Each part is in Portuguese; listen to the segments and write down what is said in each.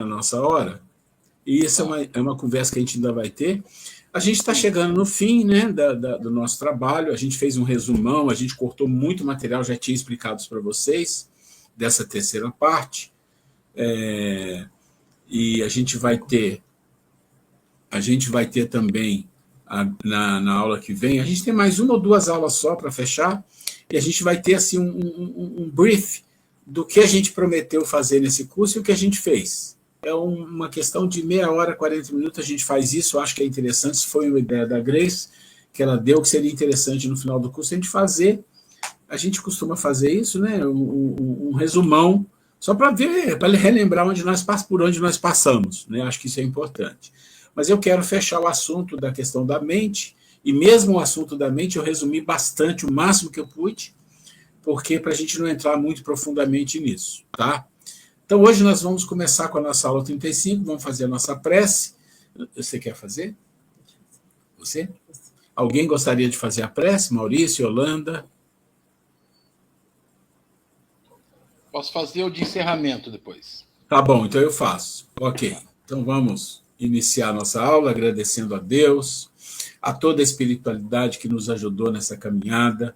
a nossa hora, e isso é uma conversa que a gente ainda vai ter. A gente está chegando no fim, né, do nosso trabalho, a gente fez um resumão, a gente cortou muito material, já tinha explicado para vocês, dessa terceira parte, e a gente vai ter também, na aula que vem, a gente tem mais uma ou duas aulas só para fechar, e a gente vai ter assim, um brief do que a gente prometeu fazer nesse curso e o que a gente fez. É uma questão de meia hora, 40 minutos, a gente faz isso, eu acho que é interessante, se foi uma ideia da Grace, que ela deu, que seria interessante no final do curso a gente fazer, a gente costuma fazer isso, né, um resumão, só para ver, para relembrar por onde nós passamos, né, acho que isso é importante. Mas eu quero fechar o assunto da questão da mente, e mesmo o assunto da mente eu resumi bastante, o máximo que eu pude, porque para a gente não entrar muito profundamente nisso, tá? Então, hoje nós vamos começar com a nossa aula 35, vamos fazer a nossa prece. Você quer fazer? Você? Alguém gostaria de fazer a prece? Maurício, Yolanda? Posso fazer o de encerramento depois. Tá bom, então eu faço. Ok, então vamos iniciar a nossa aula agradecendo a Deus, a toda a espiritualidade que nos ajudou nessa caminhada,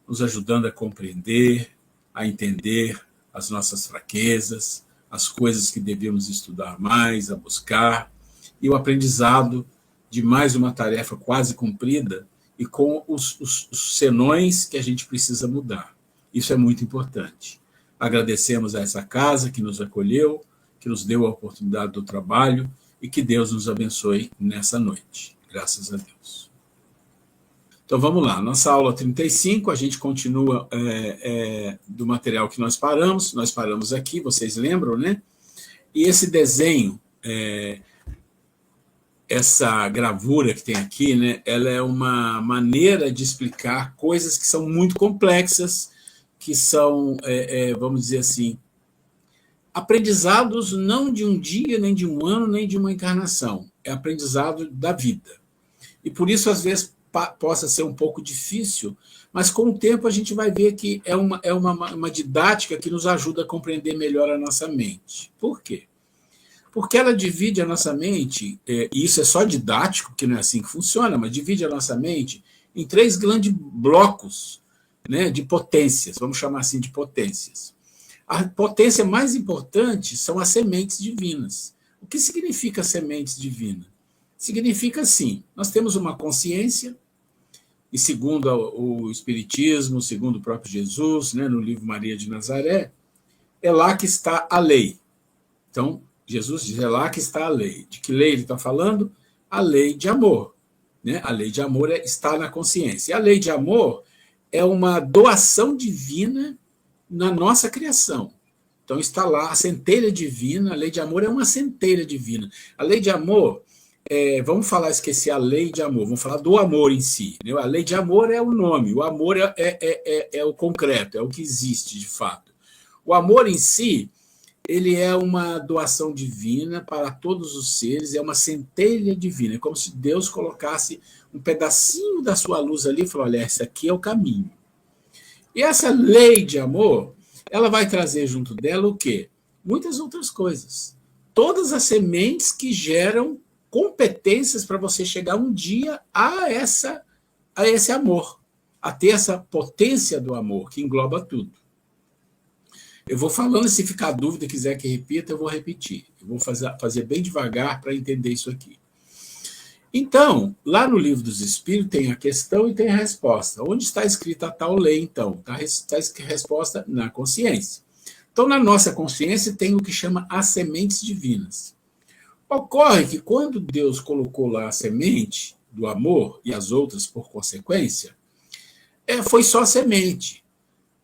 nos ajudando a compreender, a entender as nossas fraquezas, as coisas que devemos estudar mais, a buscar, e o aprendizado de mais uma tarefa quase cumprida e com os senões que a gente precisa mudar. Isso é muito importante. Agradecemos a essa casa que nos acolheu, que nos deu a oportunidade do trabalho e que Deus nos abençoe nessa noite. Graças a Deus. Então, vamos lá. Nossa aula 35, a gente continua do material que nós paramos aqui, vocês lembram, né? E esse desenho, essa gravura que tem aqui, né? Ela é uma maneira de explicar coisas que são muito complexas, que são, vamos dizer assim, aprendizados não de um dia, nem de um ano, nem de uma encarnação. É aprendizado da vida. E por isso, às vezes, possa ser um pouco difícil, mas com o tempo a gente vai ver que é uma didática que nos ajuda a compreender melhor a nossa mente. Por quê? Porque ela divide a nossa mente, e isso é só didático, que não é assim que funciona, mas divide a nossa mente em 3 grandes blocos, né, de potências, vamos chamar assim de potências. A potência mais importante são as sementes divinas. O que significa sementes divinas? Significa assim, nós temos uma consciência, e segundo o Espiritismo, segundo o próprio Jesus, né, no livro Maria de Nazaré, é lá que está a lei. Então, Jesus diz, é lá que está a lei. De que lei ele está falando? A lei de amor. Né? A lei de amor está na consciência. E a lei de amor é uma doação divina na nossa criação. Então, está lá a centelha divina, a lei de amor é uma centelha divina. A lei de amor... vamos esquecer a lei de amor, vamos falar do amor em si. Né? A lei de amor é o nome, o amor é o concreto, é o que existe de fato. O amor em si, ele é uma doação divina para todos os seres, é uma centelha divina, é como se Deus colocasse um pedacinho da sua luz ali e falou, olha, esse aqui é o caminho. E essa lei de amor, ela vai trazer junto dela o quê? Muitas outras coisas. Todas as sementes que geram competências para você chegar um dia a esse amor, a ter essa potência do amor, que engloba tudo. Eu vou falando, se ficar dúvida e quiser que repita, eu vou repetir. Eu vou fazer bem devagar para entender isso aqui. Então, lá no Livro dos Espíritos tem a questão e tem a resposta. Onde está escrita a tal lei, então? Está escrita a resposta na consciência. Então, na nossa consciência tem o que chama as sementes divinas. Ocorre que quando Deus colocou lá a semente do amor e as outras por consequência, foi só semente.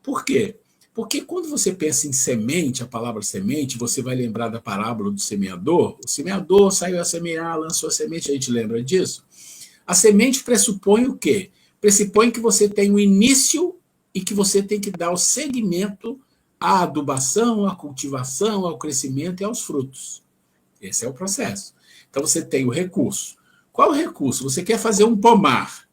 Por quê? Porque quando você pensa em semente, a palavra semente, você vai lembrar da parábola do semeador. O semeador saiu a semear, lançou a semente, a gente lembra disso? A semente pressupõe o quê? Pressupõe que você tem o início e que você tem que dar o seguimento à adubação, à cultivação, ao crescimento e aos frutos. Esse é o processo. Então, você tem o recurso. Qual o recurso? Você quer fazer um pomar.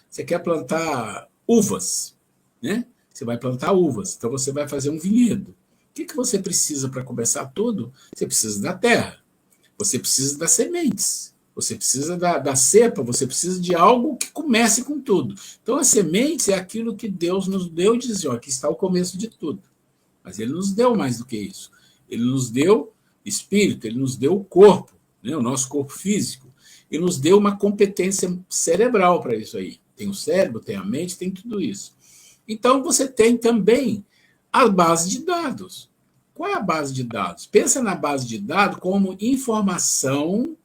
Você quer plantar uvas, né? Você vai plantar uvas. Então, você vai fazer um vinhedo. O que você precisa para começar tudo? Você precisa da terra, você precisa das sementes, você precisa da cepa, você precisa de algo que comece com tudo. Então, as sementes é aquilo que Deus nos deu e diz, ó, aqui está o começo de tudo. Mas ele nos deu mais do que isso. Ele nos deu espírito, ele nos deu o corpo, né, o nosso corpo físico, e nos deu uma competência cerebral para isso aí. Tem o cérebro, tem a mente, tem tudo isso. Então, você tem também a base de dados. Qual é a base de dados? Pensa na base de dados como informação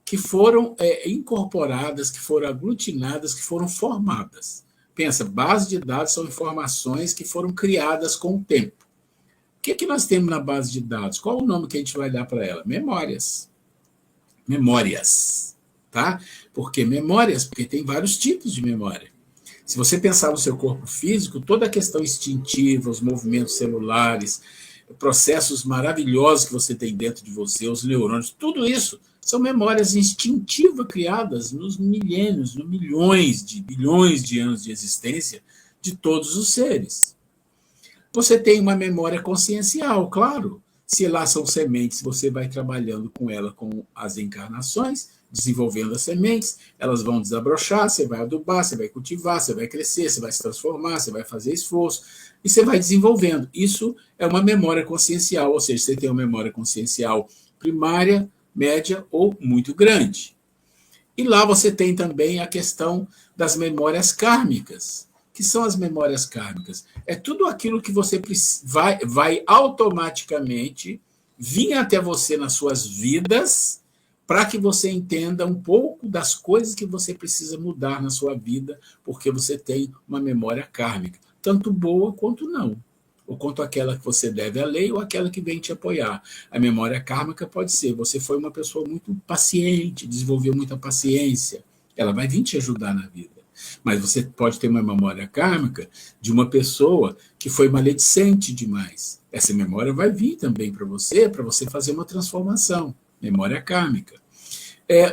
que foram incorporadas, que foram aglutinadas, que foram formadas. Pensa, base de dados são informações que foram criadas com o tempo. O que nós temos na base de dados? Qual o nome que a gente vai dar para ela? Memórias. Memórias. Tá? Por que memórias? Porque tem vários tipos de memória. Se você pensar no seu corpo físico, toda a questão instintiva, os movimentos celulares, processos maravilhosos que você tem dentro de você, os neurônios, tudo isso são memórias instintivas criadas nos milênios, nos bilhões de anos de existência de todos os seres. Você tem uma memória consciencial, claro. Se lá são sementes, você vai trabalhando com ela com as encarnações, desenvolvendo as sementes, elas vão desabrochar, você vai adubar, você vai cultivar, você vai crescer, você vai se transformar, você vai fazer esforço, e você vai desenvolvendo. Isso é uma memória consciencial, ou seja, você tem uma memória consciencial primária, média ou muito grande. E lá você tem também a questão das memórias kármicas. Que são as memórias kármicas? É tudo aquilo que você vai automaticamente vir até você nas suas vidas para que você entenda um pouco das coisas que você precisa mudar na sua vida, porque você tem uma memória kármica, tanto boa quanto não, ou quanto aquela que você deve à lei ou aquela que vem te apoiar. A memória kármica pode ser, você foi uma pessoa muito paciente, desenvolveu muita paciência, ela vai vir te ajudar na vida. Mas você pode ter uma memória kármica de uma pessoa que foi maledicente demais. Essa memória vai vir também para você fazer uma transformação. Memória kármica.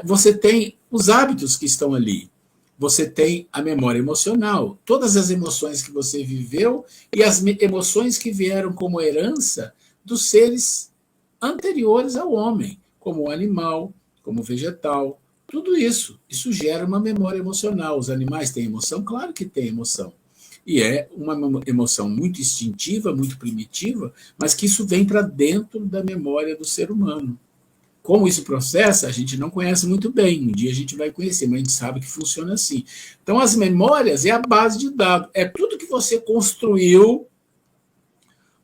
Você tem os hábitos que estão ali. Você tem a memória emocional. Todas as emoções que você viveu e as emoções que vieram como herança dos seres anteriores ao homem, como o animal, como o vegetal. Tudo isso gera uma memória emocional. Os animais têm emoção? Claro que têm emoção. E é uma emoção muito instintiva, muito primitiva, mas que isso vem para dentro da memória do ser humano. Como isso processa, a gente não conhece muito bem. Um dia a gente vai conhecer, mas a gente sabe que funciona assim. Então, as memórias é a base de dados. É tudo que você construiu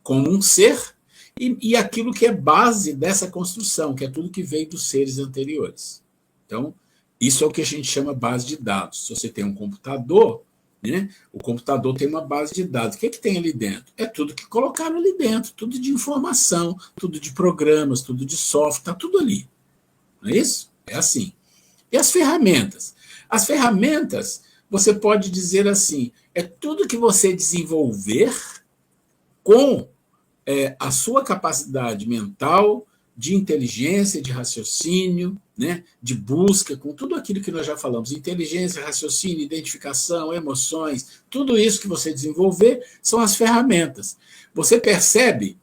como um ser e aquilo que é base dessa construção, que é tudo que veio dos seres anteriores. Então, isso é o que a gente chama base de dados. Se você tem um computador, né, o computador tem uma base de dados. O que tem ali dentro? É tudo que colocaram ali dentro, tudo de informação, tudo de programas, tudo de software, está tudo ali. Não é isso? É assim. E as ferramentas? As ferramentas, você pode dizer assim, é tudo que você desenvolver com a sua capacidade mental, de inteligência, de raciocínio, né, de busca, com tudo aquilo que nós já falamos, inteligência, raciocínio, identificação, emoções, tudo isso que você desenvolver são as ferramentas. Você percebe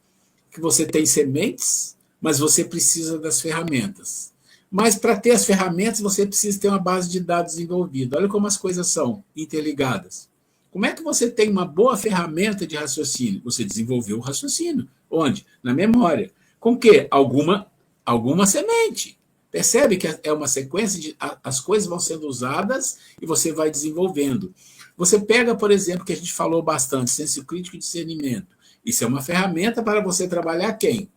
que você tem sementes, mas você precisa das ferramentas. Mas para ter as ferramentas, você precisa ter uma base de dados desenvolvida. Olha como as coisas são interligadas. Como é que você tem uma boa ferramenta de raciocínio? Você desenvolveu o raciocínio. Onde? Na memória. Com o quê? Alguma semente. Percebe que é uma sequência de as coisas vão sendo usadas e você vai desenvolvendo. Você pega, por exemplo, que a gente falou bastante, senso crítico e discernimento. Isso é uma ferramenta para você trabalhar quem?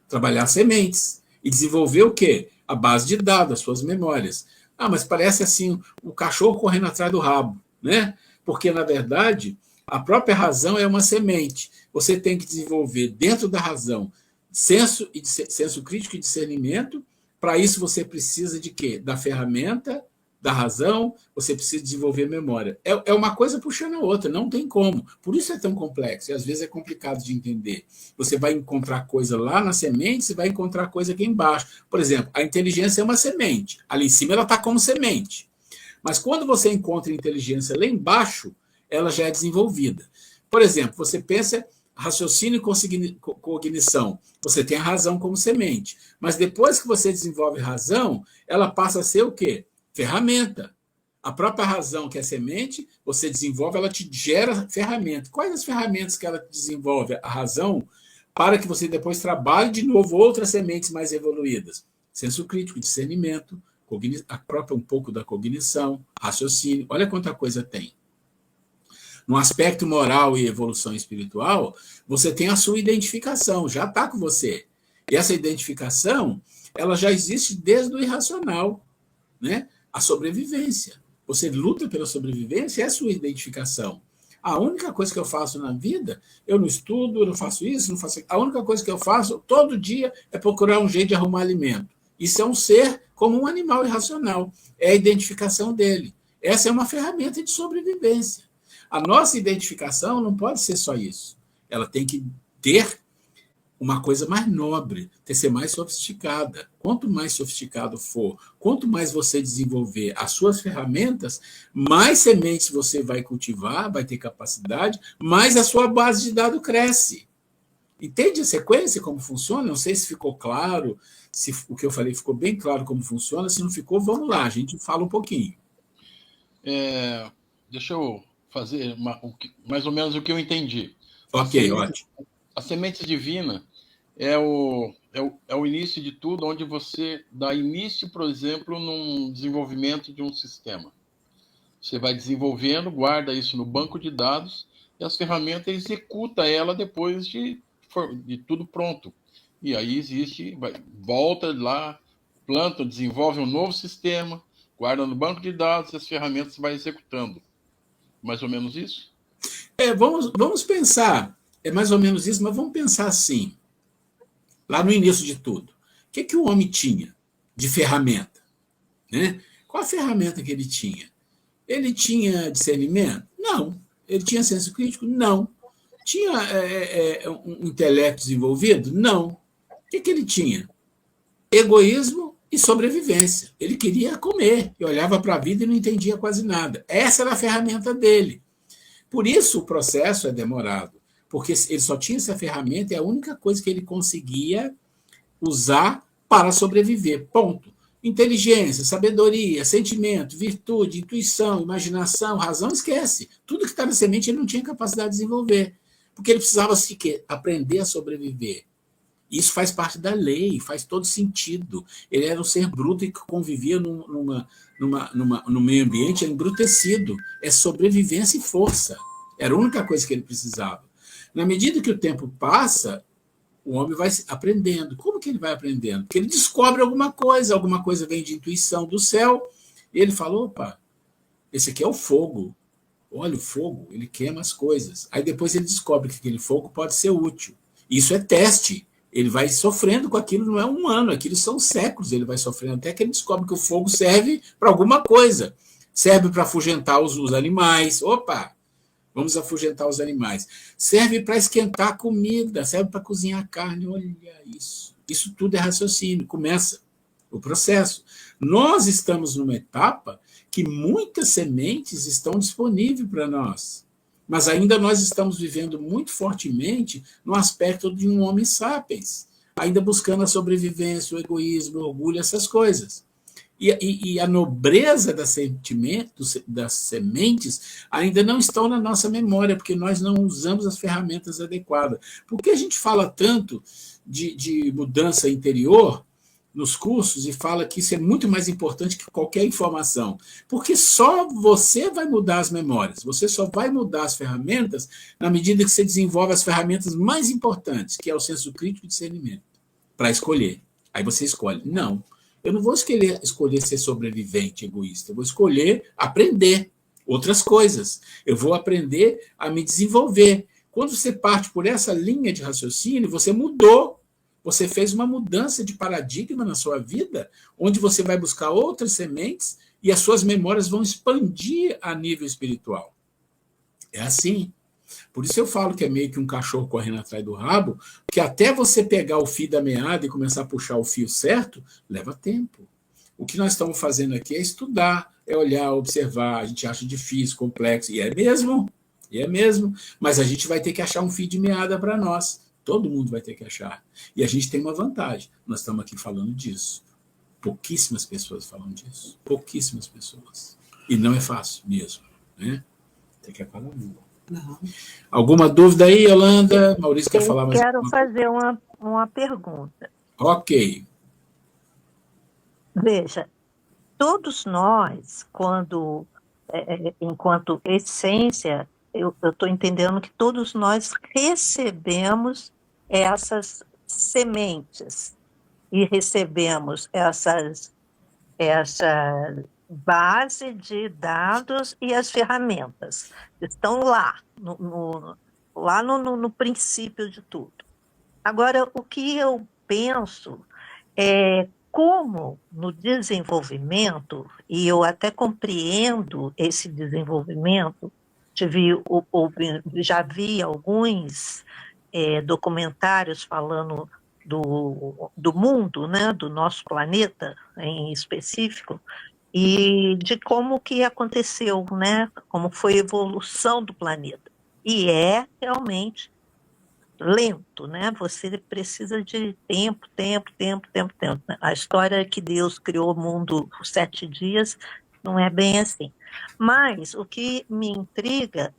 Trabalhar sementes. E desenvolver o quê? A base de dados, as suas memórias. Ah, mas parece assim, o cachorro correndo atrás do rabo, né? Porque, na verdade, a própria razão é uma semente. Você tem que desenvolver dentro da razão senso crítico e discernimento. Para isso, você precisa de quê? Da ferramenta, da razão, você precisa desenvolver memória. É uma coisa puxando a outra, não tem como. Por isso é tão complexo, e às vezes é complicado de entender. Você vai encontrar coisa lá na semente, você vai encontrar coisa aqui embaixo. Por exemplo, a inteligência é uma semente. Ali em cima ela está como semente. Mas quando você encontra inteligência lá embaixo, ela já é desenvolvida. Por exemplo, você pensa raciocínio e cognição, você tem a razão como semente. Mas depois que você desenvolve razão, ela passa a ser o quê? Ferramenta. A própria razão, que é semente, você desenvolve, ela te gera ferramenta. Quais as ferramentas que ela desenvolve? A razão, para que você depois trabalhe de novo outras sementes mais evoluídas. Senso crítico, discernimento, a própria um pouco da cognição, raciocínio. Olha quanta coisa tem. No aspecto moral e evolução espiritual, você tem a sua identificação, já está com você. E essa identificação, ela já existe desde o irracional, né? A sobrevivência. Você luta pela sobrevivência, é a sua identificação. A única coisa que eu faço na vida, eu não estudo, eu não faço isso, não faço aquilo. A única coisa que eu faço todo dia é procurar um jeito de arrumar alimento. Isso é um ser como um animal irracional. É a identificação dele. Essa é uma ferramenta de sobrevivência. A nossa identificação não pode ser só isso. Ela tem que ter uma coisa mais nobre, tem que ser mais sofisticada. Quanto mais sofisticado for, quanto mais você desenvolver as suas ferramentas, mais sementes você vai cultivar, vai ter capacidade, mais a sua base de dados cresce. Entende a sequência, como funciona? Não sei se ficou claro, se o que eu falei ficou bem claro como funciona. Se não ficou, vamos lá, a gente fala um pouquinho. Deixa eu fazer mais ou menos o que eu entendi. Ok, ótimo. A semente divina é o início de tudo, onde você dá início, por exemplo, num desenvolvimento de um sistema. Você vai desenvolvendo, guarda isso no banco de dados, e as ferramentas executa ela depois de tudo pronto. E aí volta lá, planta, desenvolve um novo sistema, guarda no banco de dados e as ferramentas vai executando. Mais ou menos isso? Vamos pensar, é mais ou menos isso, mas vamos pensar assim, lá no início de tudo. O que o homem tinha de ferramenta? Né? Qual a ferramenta que ele tinha? Ele tinha discernimento? Não. Ele tinha senso crítico? Não. Tinha um intelecto desenvolvido? Não. O que ele tinha? Egoísmo e sobrevivência. Ele queria comer, e olhava para a vida e não entendia quase nada. Essa era a ferramenta dele. Por isso o processo é demorado, porque ele só tinha essa ferramenta e é a única coisa que ele conseguia usar para sobreviver. Ponto. Inteligência, sabedoria, sentimento, virtude, intuição, imaginação, razão, esquece. Tudo que está na semente ele não tinha capacidade de desenvolver, porque ele precisava aprender a sobreviver. Isso faz parte da lei, faz todo sentido. Ele era um ser bruto e que convivia no meio ambiente embrutecido. É sobrevivência e força. Era a única coisa que ele precisava. Na medida que o tempo passa, o homem vai aprendendo. Como que ele vai aprendendo? Porque ele descobre alguma coisa vem de intuição do céu, e ele fala, opa, esse aqui é o fogo. Olha, o fogo, ele queima as coisas. Aí depois ele descobre que aquele fogo pode ser útil. Isso é teste. Ele vai sofrendo com aquilo, não é um ano, aquilo são séculos, ele vai sofrendo até que ele descobre que o fogo serve para alguma coisa. Serve para afugentar os animais. Opa, vamos afugentar os animais. Serve para esquentar a comida, serve para cozinhar a carne. Olha isso. Isso tudo é raciocínio. Começa o processo. Nós estamos numa etapa que muitas sementes estão disponíveis para nós. Mas ainda nós estamos vivendo muito fortemente no aspecto de um homem sapiens, ainda buscando a sobrevivência, o egoísmo, o orgulho, essas coisas. E a nobreza das sementes ainda não estão na nossa memória, porque nós não usamos as ferramentas adequadas. Por que a gente fala tanto de mudança interior nos cursos e fala que isso é muito mais importante que qualquer informação? Porque só você vai mudar as memórias, você só vai mudar as ferramentas na medida que você desenvolve as ferramentas mais importantes, que é o senso crítico e discernimento, para escolher. Aí você escolhe. Não, eu não vou escolher ser sobrevivente, egoísta, eu vou escolher aprender outras coisas, eu vou aprender a me desenvolver. Quando você parte por essa linha de raciocínio, você mudou. Você fez uma mudança de paradigma na sua vida, onde você vai buscar outras sementes e as suas memórias vão expandir a nível espiritual. É assim. Por isso eu falo que é meio que um cachorro correndo atrás do rabo, porque até você pegar o fio da meada e começar a puxar o fio certo, leva tempo. O que nós estamos fazendo aqui é estudar, é olhar, observar. A gente acha difícil, complexo, e é mesmo. E é mesmo, mas a gente vai ter que achar um fio de meada para nós. Todo mundo vai ter que achar. E a gente tem uma vantagem. Nós estamos aqui falando disso. Pouquíssimas pessoas falam disso. Pouquíssimas pessoas. E não é fácil mesmo. Né? Tem que falar muito. Alguma dúvida aí, Yolanda? Maurício quer falar mais? Quero fazer uma pergunta. Ok. Veja, todos nós, enquanto essência, eu estou entendendo que todos nós recebemos essas sementes e recebemos essa base de dados e as ferramentas estão lá, no princípio de tudo. Agora, o que eu penso é como no desenvolvimento, e eu até compreendo esse desenvolvimento, já vi alguns documentários falando do mundo, né, do nosso planeta em específico, e de como que aconteceu, né, como foi a evolução do planeta. E é realmente lento, né? Você precisa de tempo. A história é que Deus criou o mundo por 7 dias não é bem assim. Mas o que me intriga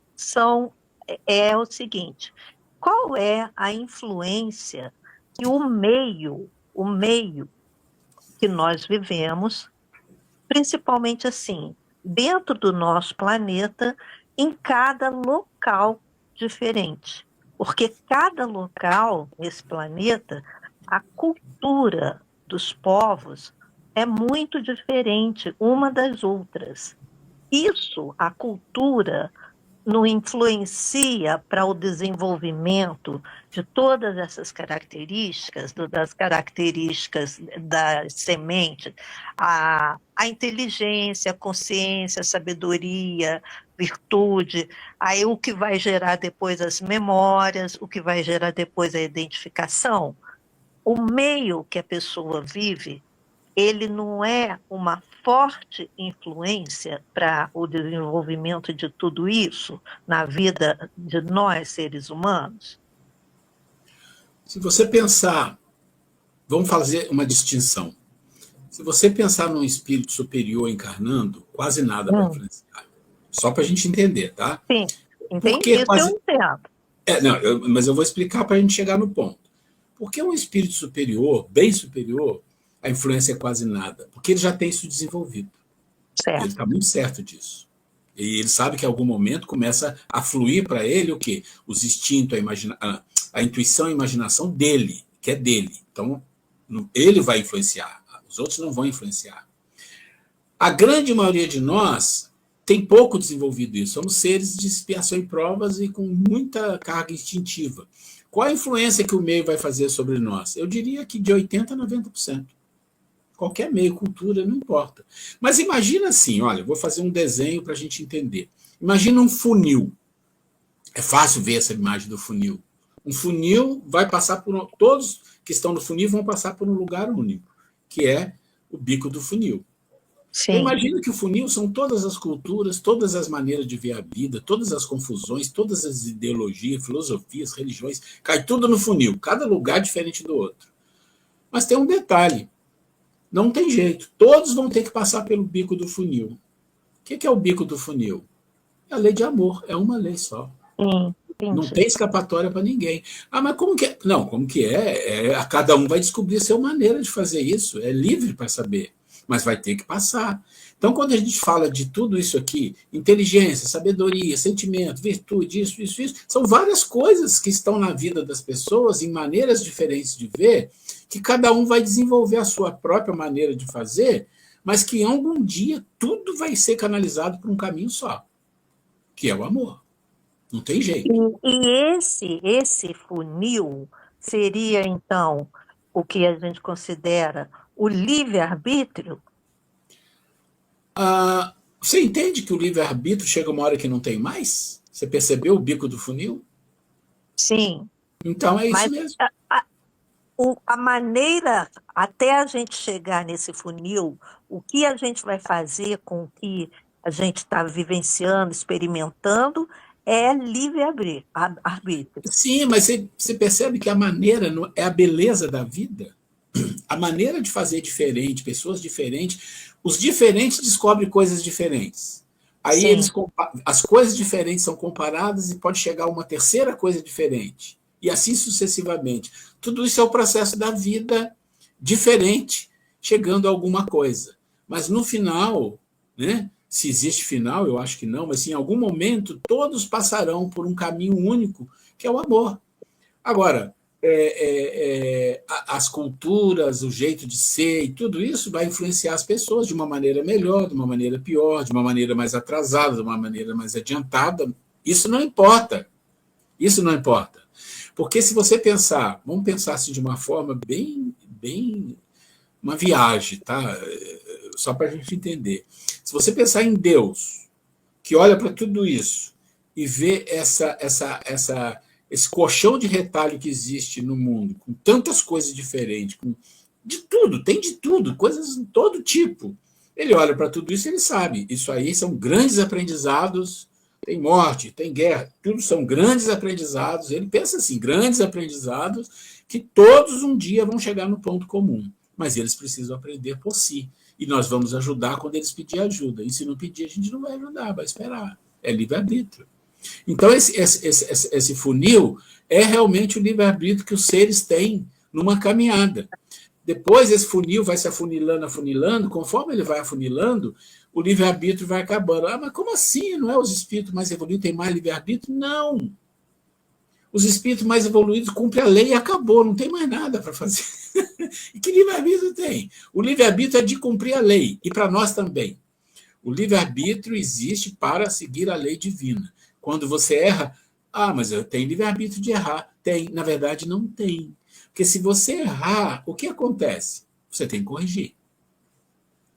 é o seguinte: qual é a influência que o meio que nós vivemos, principalmente assim, dentro do nosso planeta, em cada local diferente? Porque cada local nesse planeta, a cultura dos povos é muito diferente uma das outras. Isso, a cultura, não influencia para o desenvolvimento de todas essas características, das características da semente, a inteligência, a consciência, a sabedoria, virtude, aí o que vai gerar depois as memórias, o que vai gerar depois a identificação. O meio que a pessoa vive, ele não é uma forte influência para o desenvolvimento de tudo isso na vida de nós, seres humanos? Se você pensar, vamos fazer uma distinção. Se você pensar num espírito superior encarnando, quase nada vai influenciar. Só para a gente entender, tá? Sim, entendi, isso eu entendo. Não, mas eu vou explicar para a gente chegar no ponto. Porque um espírito superior, bem superior, a influência é quase nada, porque ele já tem isso desenvolvido. Certo. Ele está muito certo disso. E ele sabe que em algum momento começa a fluir para ele o quê? Os instintos, a intuição e a imaginação dele, que é dele. Então, ele vai influenciar, os outros não vão influenciar. A grande maioria de nós tem pouco desenvolvido isso. Somos seres de expiação e provas e com muita carga instintiva. Qual a influência que o meio vai fazer sobre nós? Eu diria que de 80% a 90%. Qualquer meio, cultura, não importa. Mas imagina assim, olha, vou fazer um desenho para a gente entender. Imagina um funil. É fácil ver essa imagem do funil. Um funil vai passar por... Todos que estão no funil vão passar por um lugar único, que é o bico do funil. Sim. Imagina que o funil são todas as culturas, todas as maneiras de ver a vida, todas as confusões, todas as ideologias, filosofias, religiões, cai tudo no funil, cada lugar diferente do outro. Mas tem um detalhe. Não tem jeito. Todos vão ter que passar pelo bico do funil. O que é o bico do funil? É a lei de amor. É uma lei só. Não tem escapatória para ninguém. Ah, mas como que é? Não, como que é? Cada um vai descobrir a sua maneira de fazer isso. É livre para saber. Mas vai ter que passar. Então, quando a gente fala de tudo isso aqui, inteligência, sabedoria, sentimento, virtude, isso, são várias coisas que estão na vida das pessoas em maneiras diferentes de ver, que cada um vai desenvolver a sua própria maneira de fazer, mas que em algum dia tudo vai ser canalizado por um caminho só, que é o amor. Não tem jeito. E esse funil seria, então, o que a gente considera o livre-arbítrio? Você entende que o livre-arbítrio chega uma hora que não tem mais? Você percebeu o bico do funil? Sim. Então é isso mesmo. A maneira, até a gente chegar nesse funil, o que a gente vai fazer com o que a gente está vivenciando, experimentando, é livre-arbítrio. Sim, mas você percebe que a maneira é a beleza da vida? A maneira de fazer diferente, pessoas diferentes, os diferentes descobrem coisas diferentes. Aí as coisas diferentes são comparadas e pode chegar a uma terceira coisa diferente. E assim sucessivamente. Tudo isso é o processo da vida diferente, chegando a alguma coisa. Mas no final, né, se existe final, eu acho que não, mas em algum momento todos passarão por um caminho único, que é o amor. Agora, as culturas, o jeito de ser e tudo isso vai influenciar as pessoas de uma maneira melhor, de uma maneira pior, de uma maneira mais atrasada, de uma maneira mais adiantada. Isso não importa. Isso não importa. Porque se você pensar, vamos pensar assim de uma forma bem uma viagem, tá? Só para a gente entender. Se você pensar em Deus, que olha para tudo isso e vê esse colchão de retalho que existe no mundo, com tantas coisas diferentes, de tudo, tem de tudo, coisas de todo tipo. Ele olha para tudo isso e ele sabe. Isso aí são grandes aprendizados. Tem morte, tem guerra, tudo são grandes aprendizados. Ele pensa assim, grandes aprendizados que todos um dia vão chegar no ponto comum. Mas eles precisam aprender por si. E nós vamos ajudar quando eles pedirem ajuda. E se não pedir, a gente não vai ajudar, vai esperar. É livre-arbítrio. Então, esse funil é realmente o livre-arbítrio que os seres têm numa caminhada. Depois, esse funil vai se afunilando, afunilando. Conforme ele vai afunilando, o livre-arbítrio vai acabando. Ah, mas como assim? Não é os espíritos mais evoluídos têm mais livre-arbítrio? Não. Os espíritos mais evoluídos cumprem a lei e acabou, não tem mais nada para fazer. E que livre-arbítrio tem? O livre-arbítrio é de cumprir a lei, e para nós também. O livre-arbítrio existe para seguir a lei divina. Quando você erra, mas eu tenho livre-arbítrio de errar. Tem. Na verdade, não tem. Porque se você errar, o que acontece? Você tem que corrigir.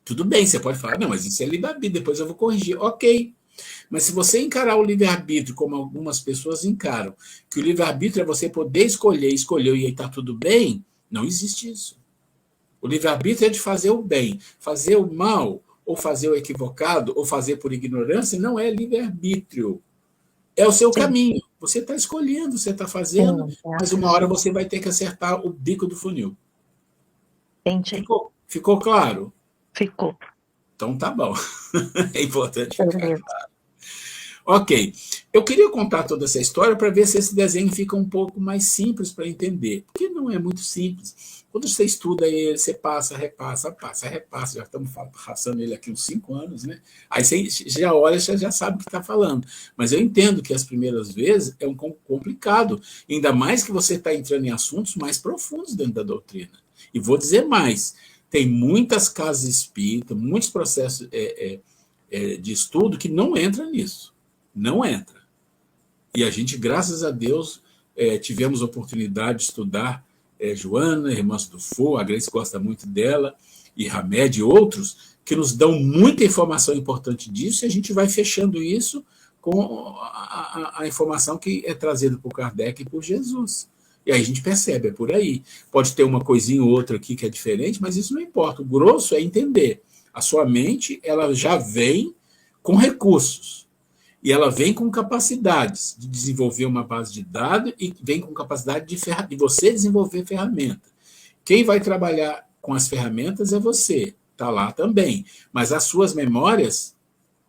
Tudo bem, você pode falar, não, mas isso é livre-arbítrio, depois eu vou corrigir. Ok. Mas se você encarar o livre-arbítrio como algumas pessoas encaram, que o livre-arbítrio é você poder escolher e aí está tudo bem, não existe isso. O livre-arbítrio é de fazer o bem. Fazer o mal, ou fazer o equivocado, ou fazer por ignorância, não é livre-arbítrio. É o seu caminho. Você está escolhendo, você está fazendo, mas uma hora você vai ter que acertar o bico do funil. Entendi. Ficou claro? Ficou. Então tá bom. É importante ficar claro. Ok. Eu queria contar toda essa história para ver se esse desenho fica um pouco mais simples para entender. Porque não é muito simples. Quando você estuda ele, você passa, repassa. Já estamos passando ele aqui uns 5 anos, né? Aí você já olha, você já sabe o que está falando. Mas eu entendo que as primeiras vezes é um complicado. Ainda mais que você está entrando em assuntos mais profundos dentro da doutrina. E vou dizer mais. Tem muitas casas espíritas, muitos processos de estudo que não entram nisso. Não entra. E a gente, graças a Deus, tivemos oportunidade de estudar Joana, irmã do Fou, a Grace gosta muito dela, e Hamed e outros, que nos dão muita informação importante disso, e a gente vai fechando isso com a informação que é trazida por Kardec e por Jesus. E aí a gente percebe, é por aí. Pode ter uma coisinha ou outra aqui que é diferente, mas isso não importa. O grosso é entender. A sua mente, ela já vem com recursos. E ela vem com capacidades de desenvolver uma base de dados e vem com capacidade de você desenvolver ferramenta. Quem vai trabalhar com as ferramentas é você. Está lá também. Mas as suas memórias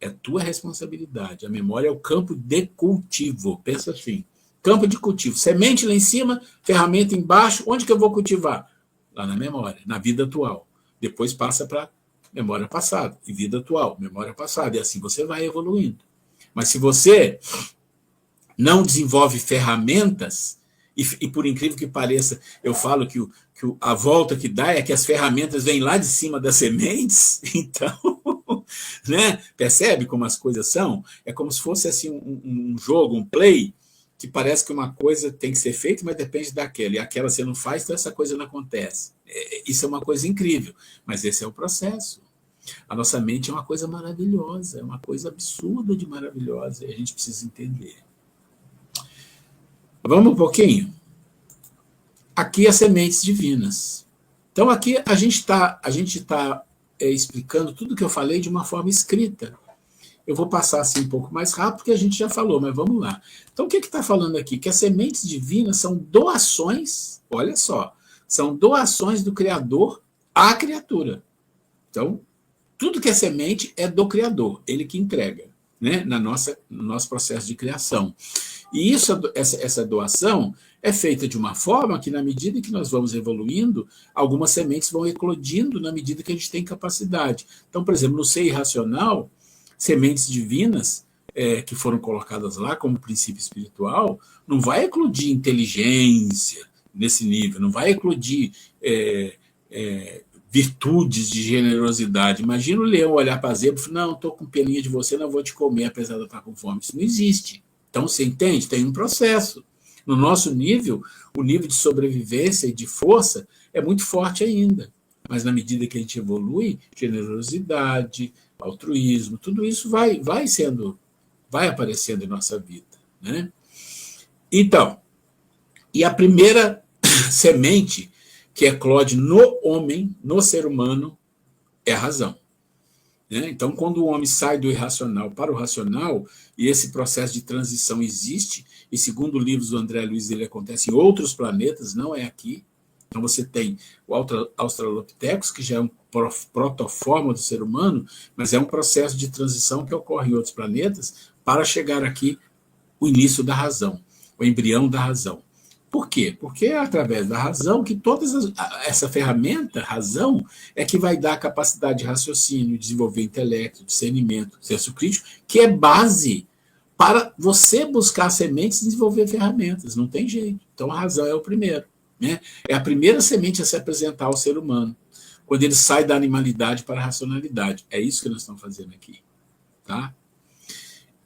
é tua responsabilidade. A memória é o campo de cultivo. Pensa assim. Campo de cultivo. Semente lá em cima, ferramenta embaixo. Onde que eu vou cultivar? Lá na memória, na vida atual. Depois passa para memória passada. E vida atual, memória passada. E assim você vai evoluindo. Mas se você não desenvolve ferramentas, e por incrível que pareça, eu falo que a volta que dá é que as ferramentas vêm lá de cima das sementes, então, né? Percebe como as coisas são? É como se fosse assim, um jogo, um play, que parece que uma coisa tem que ser feita, mas depende daquela. E aquela você não faz, então essa coisa não acontece. Isso é uma coisa incrível, mas esse é o processo. A nossa mente é uma coisa maravilhosa, é uma coisa absurda de maravilhosa, e a gente precisa entender. Vamos um pouquinho? Aqui as sementes divinas. Então aqui a gente está explicando tudo que eu falei de uma forma escrita. Eu vou passar assim um pouco mais rápido, porque a gente já falou, mas vamos lá. Então, o que está falando aqui? Que as sementes divinas são doações, olha só, são doações do Criador à criatura. Então, tudo que é semente é do Criador, ele que entrega, né, no nosso processo de criação. E essa doação é feita de uma forma que, na medida que nós vamos evoluindo, algumas sementes vão eclodindo na medida que a gente tem capacidade. Então, por exemplo, no ser irracional, sementes divinas que foram colocadas lá como princípio espiritual, não vai eclodir inteligência nesse nível, não vai eclodir virtudes de generosidade. Imagina o leão olhar para a zebra e falar, não, estou com peninha de você, não vou te comer, apesar de eu estar com fome. Isso não existe. Então, você entende? Tem um processo. No nosso nível, o nível de sobrevivência e de força é muito forte ainda. Mas, na medida que a gente evolui, generosidade, altruísmo, tudo isso vai aparecendo em nossa vida, né? Então, e a primeira semente que eclode no homem, no ser humano, é a razão. Né? Então, quando o homem sai do irracional para o racional, e esse processo de transição existe, e segundo livros do André Luiz, ele acontece em outros planetas, não é aqui. Então, você tem o Australopithecus, que já é um protoforma do ser humano, mas é um processo de transição que ocorre em outros planetas para chegar aqui o início da razão, o embrião da razão. Por quê? Porque é através da razão que essa ferramenta, razão, é que vai dar capacidade de raciocínio, desenvolver intelecto, discernimento, senso crítico, que é base para você buscar sementes e desenvolver ferramentas. Não tem jeito. Então, a razão é o primeiro. Né? É a primeira semente a se apresentar ao ser humano, quando ele sai da animalidade para a racionalidade. É isso que nós estamos fazendo aqui. Tá?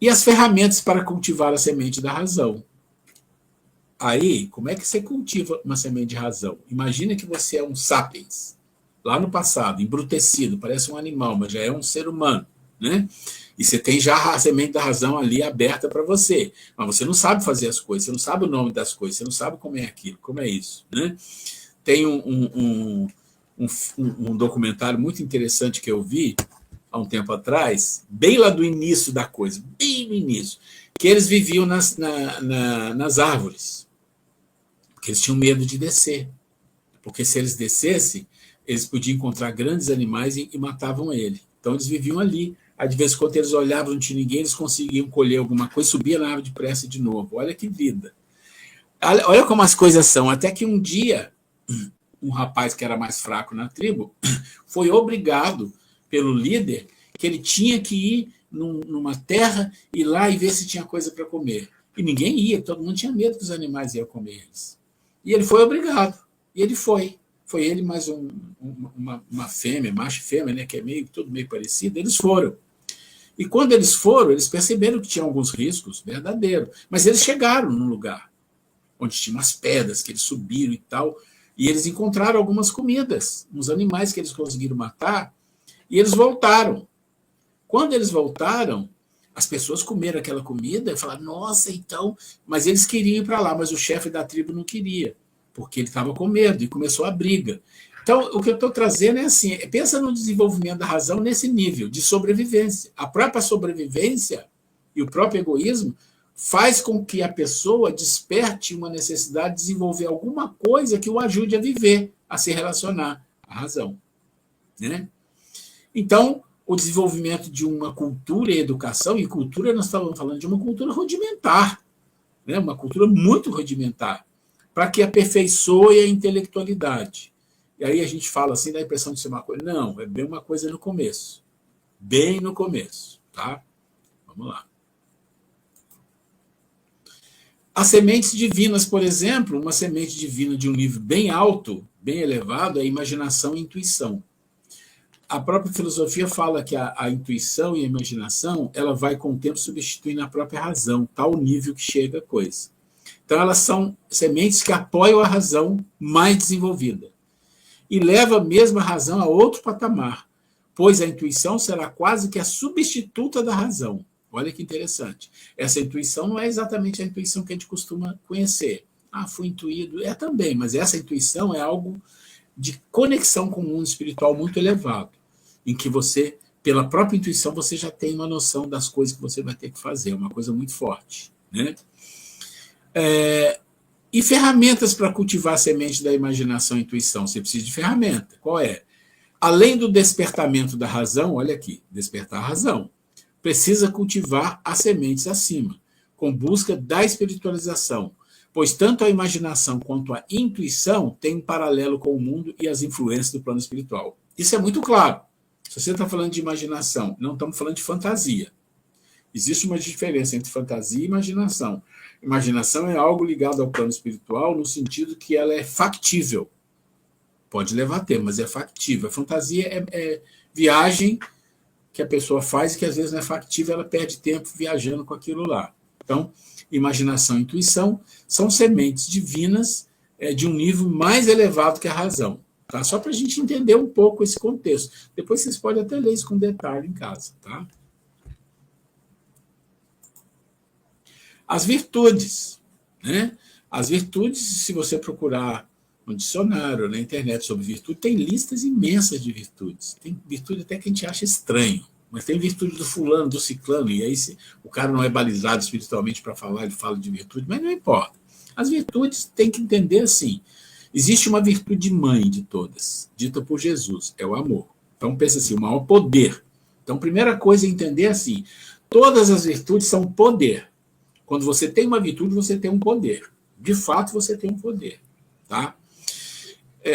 E as ferramentas para cultivar a semente da razão. Aí, como é que você cultiva uma semente de razão? Imagina que você é um sapiens, lá no passado, embrutecido, parece um animal, mas já é um ser humano, né? E você tem já a semente da razão ali aberta para você. Mas você não sabe fazer as coisas, você não sabe o nome das coisas, você não sabe como é aquilo, como é isso, né? Tem um documentário muito interessante que eu vi há um tempo atrás, bem lá do início da coisa, bem no início, que eles viviam nas árvores, porque eles tinham medo de descer, porque se eles descessem, eles podiam encontrar grandes animais e matavam ele. Então eles viviam ali. Aí de vez em quando eles olhavam, não tinha ninguém, eles conseguiam colher alguma coisa, subia na árvore depressa de novo. Olha que vida. Olha como as coisas são. Até que um dia, um rapaz que era mais fraco na tribo foi obrigado pelo líder que ele tinha que ir numa terra, ir lá e ver se tinha coisa para comer. E ninguém ia, todo mundo tinha medo que os animais iam comer eles. E ele foi obrigado. E ele foi. Foi ele mais uma fêmea, macho e fêmea, né, que é tudo meio parecido. Eles foram. E quando eles foram, eles perceberam que tinha alguns riscos verdadeiros. Mas eles chegaram num lugar onde tinha umas pedras que eles subiram e tal. E eles encontraram algumas comidas, uns animais que eles conseguiram matar. E eles voltaram. Quando eles voltaram, as pessoas comeram aquela comida e falaram, nossa, então... Mas eles queriam ir para lá, mas o chefe da tribo não queria, porque ele estava com medo e começou a briga. Então, o que eu estou trazendo é assim, pensa no desenvolvimento da razão nesse nível de sobrevivência. A própria sobrevivência e o próprio egoísmo faz com que a pessoa desperte uma necessidade de desenvolver alguma coisa que o ajude a viver, a se relacionar. A razão. Né? Então, o desenvolvimento de uma cultura e educação, e cultura nós estávamos falando de uma cultura rudimentar, né? Uma cultura muito rudimentar, para que aperfeiçoe a intelectualidade. E aí a gente fala assim, dá a impressão de ser uma coisa. Não, é bem uma coisa no começo. Bem no começo. Tá? Vamos lá. As sementes divinas, por exemplo, uma semente divina de um nível bem alto, bem elevado, é a imaginação e a intuição. A própria filosofia fala que a intuição e a imaginação, ela vai com o tempo substituindo a própria razão, tal nível que chega a coisa. Então, elas são sementes que apoiam a razão mais desenvolvida. E leva mesmo a razão a outro patamar, pois a intuição será quase que a substituta da razão. Olha que interessante. Essa intuição não é exatamente a intuição que a gente costuma conhecer. Ah, fui intuído. É também, mas essa intuição é algo de conexão com o mundo espiritual muito elevado, em que você pela própria intuição, você já tem uma noção das coisas que você vai ter que fazer, é uma coisa muito forte, né? E ferramentas para cultivar a semente da imaginação e intuição. Você precisa de ferramenta. Qual é? Além do despertamento da razão, olha aqui, despertar a razão, precisa cultivar as sementes acima, com busca da espiritualização, pois tanto a imaginação quanto a intuição têm um paralelo com o mundo e as influências do plano espiritual. Isso é muito claro. Se você está falando de imaginação, não estamos falando de fantasia. Existe uma diferença entre fantasia e imaginação. Imaginação é algo ligado ao plano espiritual no sentido que ela é factível. Pode levar tempo, mas é factível. A fantasia é viagem que a pessoa faz e que às vezes não é factível, ela perde tempo viajando com aquilo lá. Então, imaginação e intuição são sementes divinas de um nível mais elevado que a razão. Tá? Só para a gente entender um pouco esse contexto. Depois vocês podem até ler isso com detalhe em casa. Tá? As virtudes. Né? As virtudes, se você procurar no dicionário, na internet sobre virtude, tem listas imensas de virtudes. Tem virtude até que a gente acha estranho. Mas tem virtude do fulano, do ciclano, e aí o cara não é balizado espiritualmente para falar, ele fala de virtude, mas não importa. As virtudes tem que entender assim. Existe uma virtude mãe de todas, dita por Jesus, é o amor. Então pensa assim, o maior poder. Então, primeira coisa é entender assim, todas as virtudes são poder. Quando você tem uma virtude, você tem um poder. De fato, você tem um poder. Tá?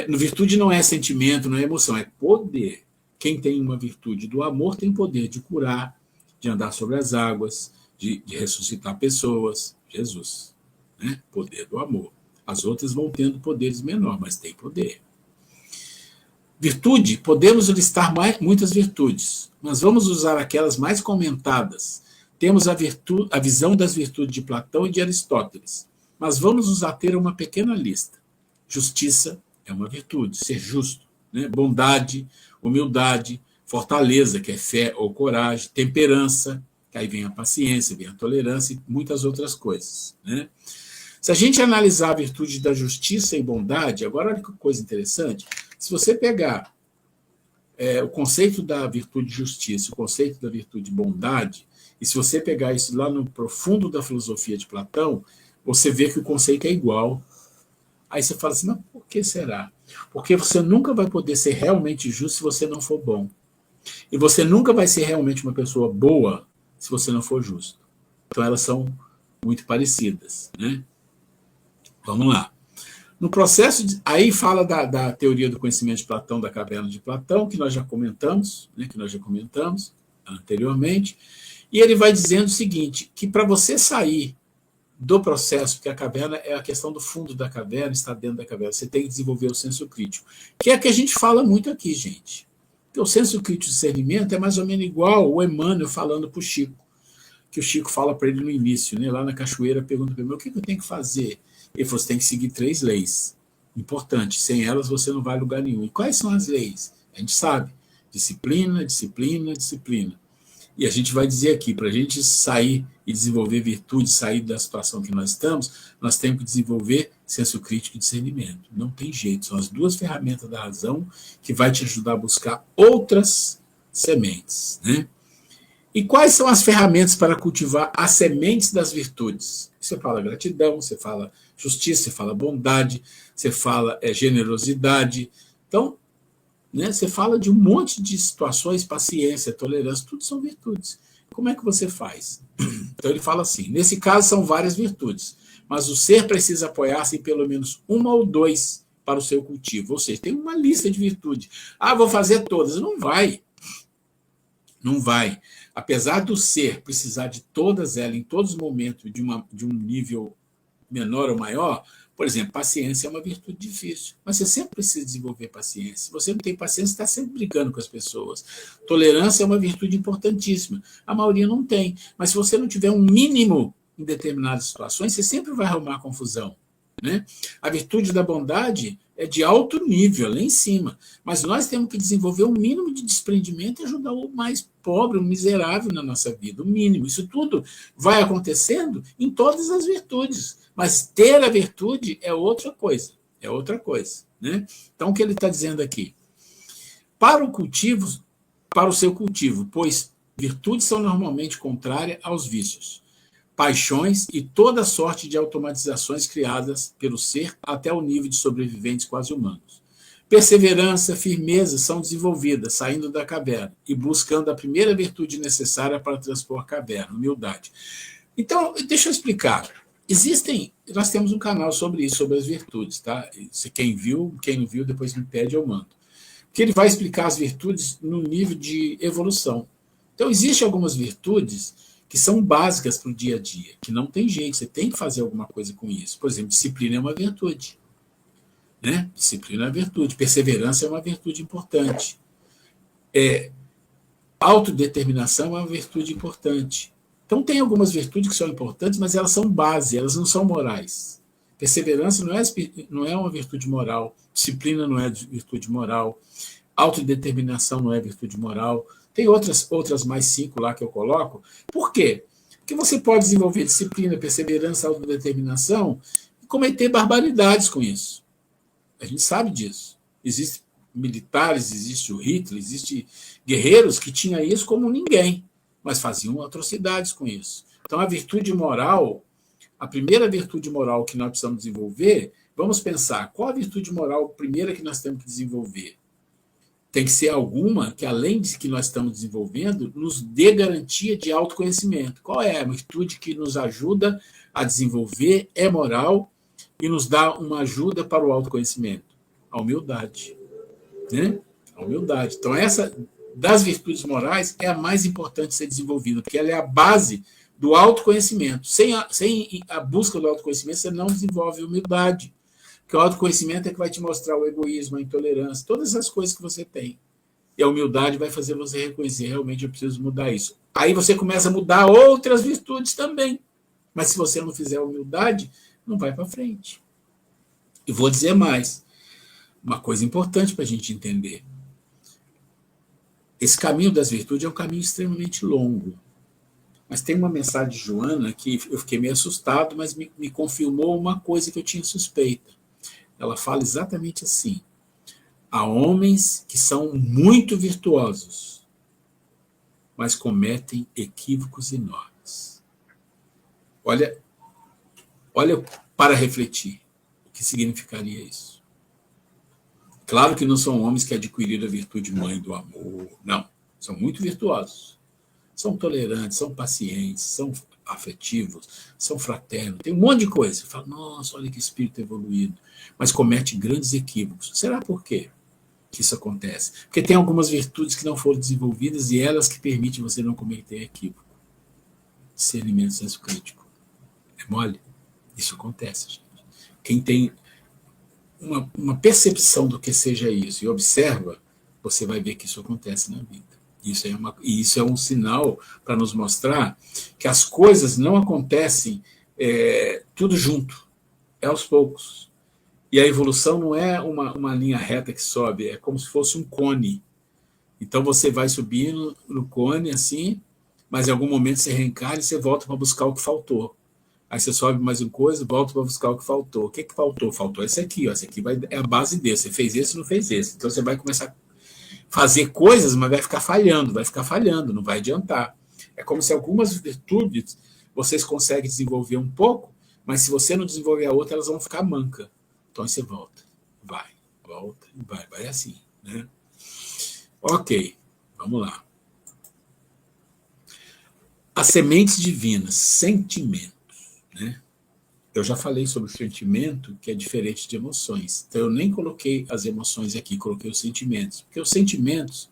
Virtude não é sentimento, não é emoção, é poder. Quem tem uma virtude do amor tem poder de curar, de andar sobre as águas, de ressuscitar pessoas. Jesus. Né? Poder do amor. As outras vão tendo poderes menores, mas tem poder. Virtude, podemos listar muitas virtudes, mas vamos usar aquelas mais comentadas. Temos a visão das virtudes de Platão e de Aristóteles, mas vamos nos ater a uma pequena lista. Justiça é uma virtude, ser justo. Né? Bondade, humildade, fortaleza, que é fé ou coragem, temperança, que aí vem a paciência, vem a tolerância e muitas outras coisas. Né? Se a gente analisar a virtude da justiça e bondade, agora olha que coisa interessante, se você pegar o conceito da virtude de justiça, o conceito da virtude de bondade, e se você pegar isso lá no profundo da filosofia de Platão, você vê que o conceito é igual. Aí você fala assim, mas por que será? Porque você nunca vai poder ser realmente justo se você não for bom. E você nunca vai ser realmente uma pessoa boa se você não for justo. Então elas são muito parecidas. Né? Vamos lá. No processo, aí fala da teoria do conhecimento de Platão, da caverna de Platão, que nós já comentamos, anteriormente, e ele vai dizendo o seguinte, que para você sair do processo, porque a caverna é a questão do fundo da caverna, está dentro da caverna, você tem que desenvolver o senso crítico, que é a que a gente fala muito aqui, gente. Porque o senso crítico de discernimento é mais ou menos igual o Emmanuel falando para o Chico, que o Chico fala para ele no início, né, lá na cachoeira, pergunta para ele, o que eu tenho que fazer? Ele falou, você tem que seguir 3 leis importantes, sem elas você não vai a lugar nenhum. E quais são as leis? A gente sabe, disciplina, disciplina, disciplina. E a gente vai dizer aqui, para a gente sair e desenvolver virtude, sair da situação que nós estamos, nós temos que desenvolver senso crítico e discernimento. Não tem jeito, são as 2 ferramentas da razão que vai te ajudar a buscar outras sementes. Né? E quais são as ferramentas para cultivar as sementes das virtudes? Você fala gratidão, você fala justiça, você fala bondade, você fala generosidade. Então, né, você fala de um monte de situações, paciência, tolerância, tudo são virtudes. Como é que você faz? Então ele fala assim, nesse caso são várias virtudes, mas o ser precisa apoiar-se em pelo menos 1 ou 2 para o seu cultivo. Ou seja, tem uma lista de virtudes. Vou fazer todas. Não vai. Não vai. Apesar do ser precisar de todas elas, em todos os momentos, de um nível menor ou maior, por exemplo, paciência é uma virtude difícil, mas você sempre precisa desenvolver paciência. Se você não tem paciência, você está sempre brigando com as pessoas. Tolerância é uma virtude importantíssima. A maioria não tem, mas se você não tiver um mínimo em determinadas situações, você sempre vai arrumar confusão. Né? A virtude da bondade é de alto nível, lá em cima, mas nós temos que desenvolver um mínimo de desprendimento e ajudar o mais pobre, o miserável na nossa vida, o mínimo. Isso tudo vai acontecendo em todas as virtudes, mas ter a virtude é outra coisa, Né? Então, o que ele está dizendo aqui? Para o cultivo, para o seu cultivo, pois virtudes são normalmente contrárias aos vícios, paixões e toda sorte de automatizações criadas pelo ser até o nível de sobreviventes quase humanos. Perseverança, firmeza são desenvolvidas, saindo da caverna e buscando a primeira virtude necessária para transpor a caverna, humildade. Então, deixa eu explicar. Nós temos um canal sobre isso, sobre as virtudes, tá? Quem viu, quem não viu, depois me pede, eu mando. Que ele vai explicar as virtudes no nível de evolução. Então, existem algumas virtudes que são básicas para o dia a dia, que não tem jeito, você tem que fazer alguma coisa com isso. Por exemplo, disciplina é uma virtude. Né? Disciplina é uma virtude, perseverança é uma virtude importante. Autodeterminação é uma virtude importante. Então, tem algumas virtudes que são importantes, mas elas são base, elas não são morais. Perseverança não é uma virtude moral, disciplina não é virtude moral, autodeterminação não é virtude moral. Tem outras mais 5 lá que eu coloco. Por quê? Porque você pode desenvolver disciplina, perseverança, autodeterminação e cometer barbaridades com isso. A gente sabe disso. Existem militares, existe o Hitler, existem guerreiros que tinham isso como ninguém, mas faziam atrocidades com isso. Então, a virtude moral, a primeira virtude moral que nós precisamos desenvolver, vamos pensar, qual a virtude moral primeira que nós temos que desenvolver? Tem que ser alguma que, além de que nós estamos desenvolvendo, nos dê garantia de autoconhecimento. Qual é a virtude que nos ajuda a desenvolver, é moral e nos dá uma ajuda para o autoconhecimento? A humildade. Né? A humildade. Então, essa das virtudes morais é a mais importante de ser desenvolvida, porque ela é a base do autoconhecimento. Sem a busca do autoconhecimento, você não desenvolve humildade. Porque o autoconhecimento é que vai te mostrar o egoísmo, a intolerância, todas as coisas que você tem. E a humildade vai fazer você reconhecer, realmente eu preciso mudar isso. Aí você começa a mudar outras virtudes também. Mas se você não fizer a humildade, não vai para frente. E vou dizer mais. Uma coisa importante para a gente entender. Esse caminho das virtudes é um caminho extremamente longo. Mas tem uma mensagem de Joana que eu fiquei meio assustado, mas me confirmou uma coisa que eu tinha suspeita. Ela fala exatamente assim: há homens que são muito virtuosos, mas cometem equívocos enormes. Olha para refletir o que significaria isso. Claro que não são homens que adquiriram a virtude mãe do amor, não. São muito virtuosos. São tolerantes, são pacientes, são afetivos, são fraternos, tem um monte de coisa. Você fala, nossa, olha que espírito evoluído. Mas comete grandes equívocos. Será por quê que isso acontece? Porque tem algumas virtudes que não foram desenvolvidas e elas que permitem você não cometer equívoco. Discernimento, senso crítico. É mole? Isso acontece, gente. Quem tem uma percepção do que seja isso e observa, você vai ver que isso acontece na vida. Isso é um sinal para nos mostrar que as coisas não acontecem tudo junto, é aos poucos. E a evolução não é uma linha reta que sobe, é como se fosse um cone. Então você vai subindo no cone assim, mas em algum momento você reencarna e você volta para buscar o que faltou. Aí você sobe mais uma coisa, volta para buscar o que faltou. O que faltou? Faltou esse aqui, ó. Esse aqui é a base desse. Você fez esse, não fez esse. Então você vai começar a fazer coisas, mas vai ficar falhando, não vai adiantar. É como se algumas virtudes vocês conseguem desenvolver um pouco, mas se você não desenvolver a outra, elas vão ficar manca. Então aí você volta e vai assim, né? Ok, vamos lá. As sementes divinas, sentimentos, né? Eu já falei sobre o sentimento, que é diferente de emoções. Então, eu nem coloquei as emoções aqui, coloquei os sentimentos. Porque os sentimentos,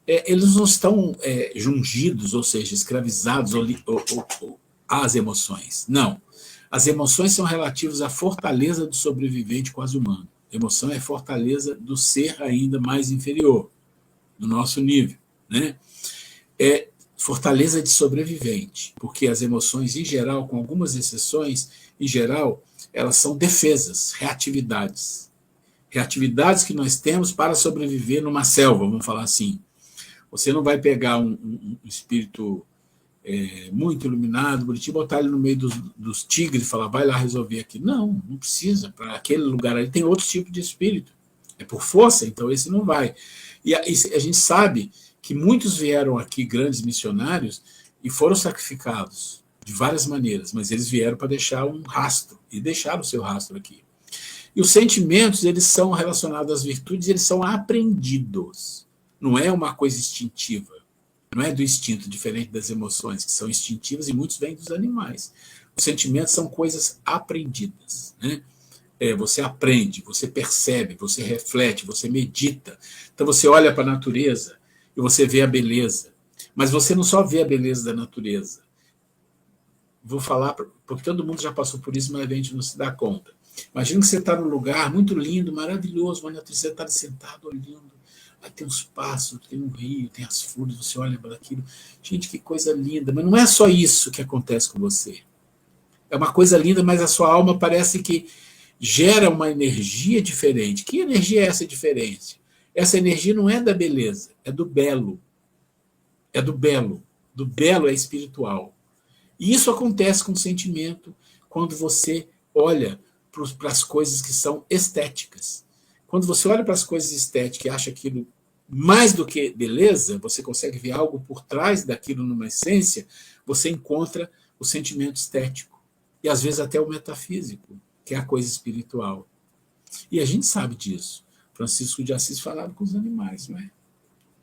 eles não estão jungidos, ou seja, escravizados às emoções. Não. As emoções são relativas à fortaleza do sobrevivente quase humano. Emoção é fortaleza do ser ainda mais inferior, do nosso nível, né? É fortaleza de sobrevivente, porque as emoções, em geral, com algumas exceções, em geral, elas são defesas, reatividades. Reatividades que nós temos para sobreviver numa selva, vamos falar assim. Você não vai pegar um espírito muito iluminado, bonitinho, botar ele no meio dos tigres e falar, vai lá resolver aqui. Não precisa. Para aquele lugar ali tem outro tipo de espírito. É por força, então esse não vai. E a gente sabe que muitos vieram aqui, grandes missionários, e foram sacrificados de várias maneiras, mas eles vieram para deixar um rastro, e deixaram o seu rastro aqui. E os sentimentos, eles são relacionados às virtudes, eles são aprendidos. Não é uma coisa instintiva. Não é do instinto, diferente das emoções, que são instintivas e muitos vêm dos animais. Os sentimentos são coisas aprendidas, né? Você aprende, você percebe, você reflete, você medita. Então você olha para a natureza e você vê a beleza. Mas você não só vê a beleza da natureza. Vou falar, porque todo mundo já passou por isso, mas a gente não se dá conta. Imagina que você está num lugar muito lindo, maravilhoso, mas você está sentado olhando. Aí tem uns pássaros, tem um rio, tem as flores, você olha para aquilo. Gente, que coisa linda. Mas não é só isso que acontece com você. É uma coisa linda, mas a sua alma parece que gera uma energia diferente. Que energia é essa diferente? Essa energia não é da beleza, é do belo. É do belo. Do belo é espiritual. E isso acontece com o sentimento quando você olha para as coisas que são estéticas. Quando você olha para as coisas estéticas e acha aquilo mais do que beleza, você consegue ver algo por trás daquilo numa essência, você encontra o sentimento estético. E às vezes até o metafísico, que é a coisa espiritual. E a gente sabe disso. Francisco de Assis falava com os animais, não é?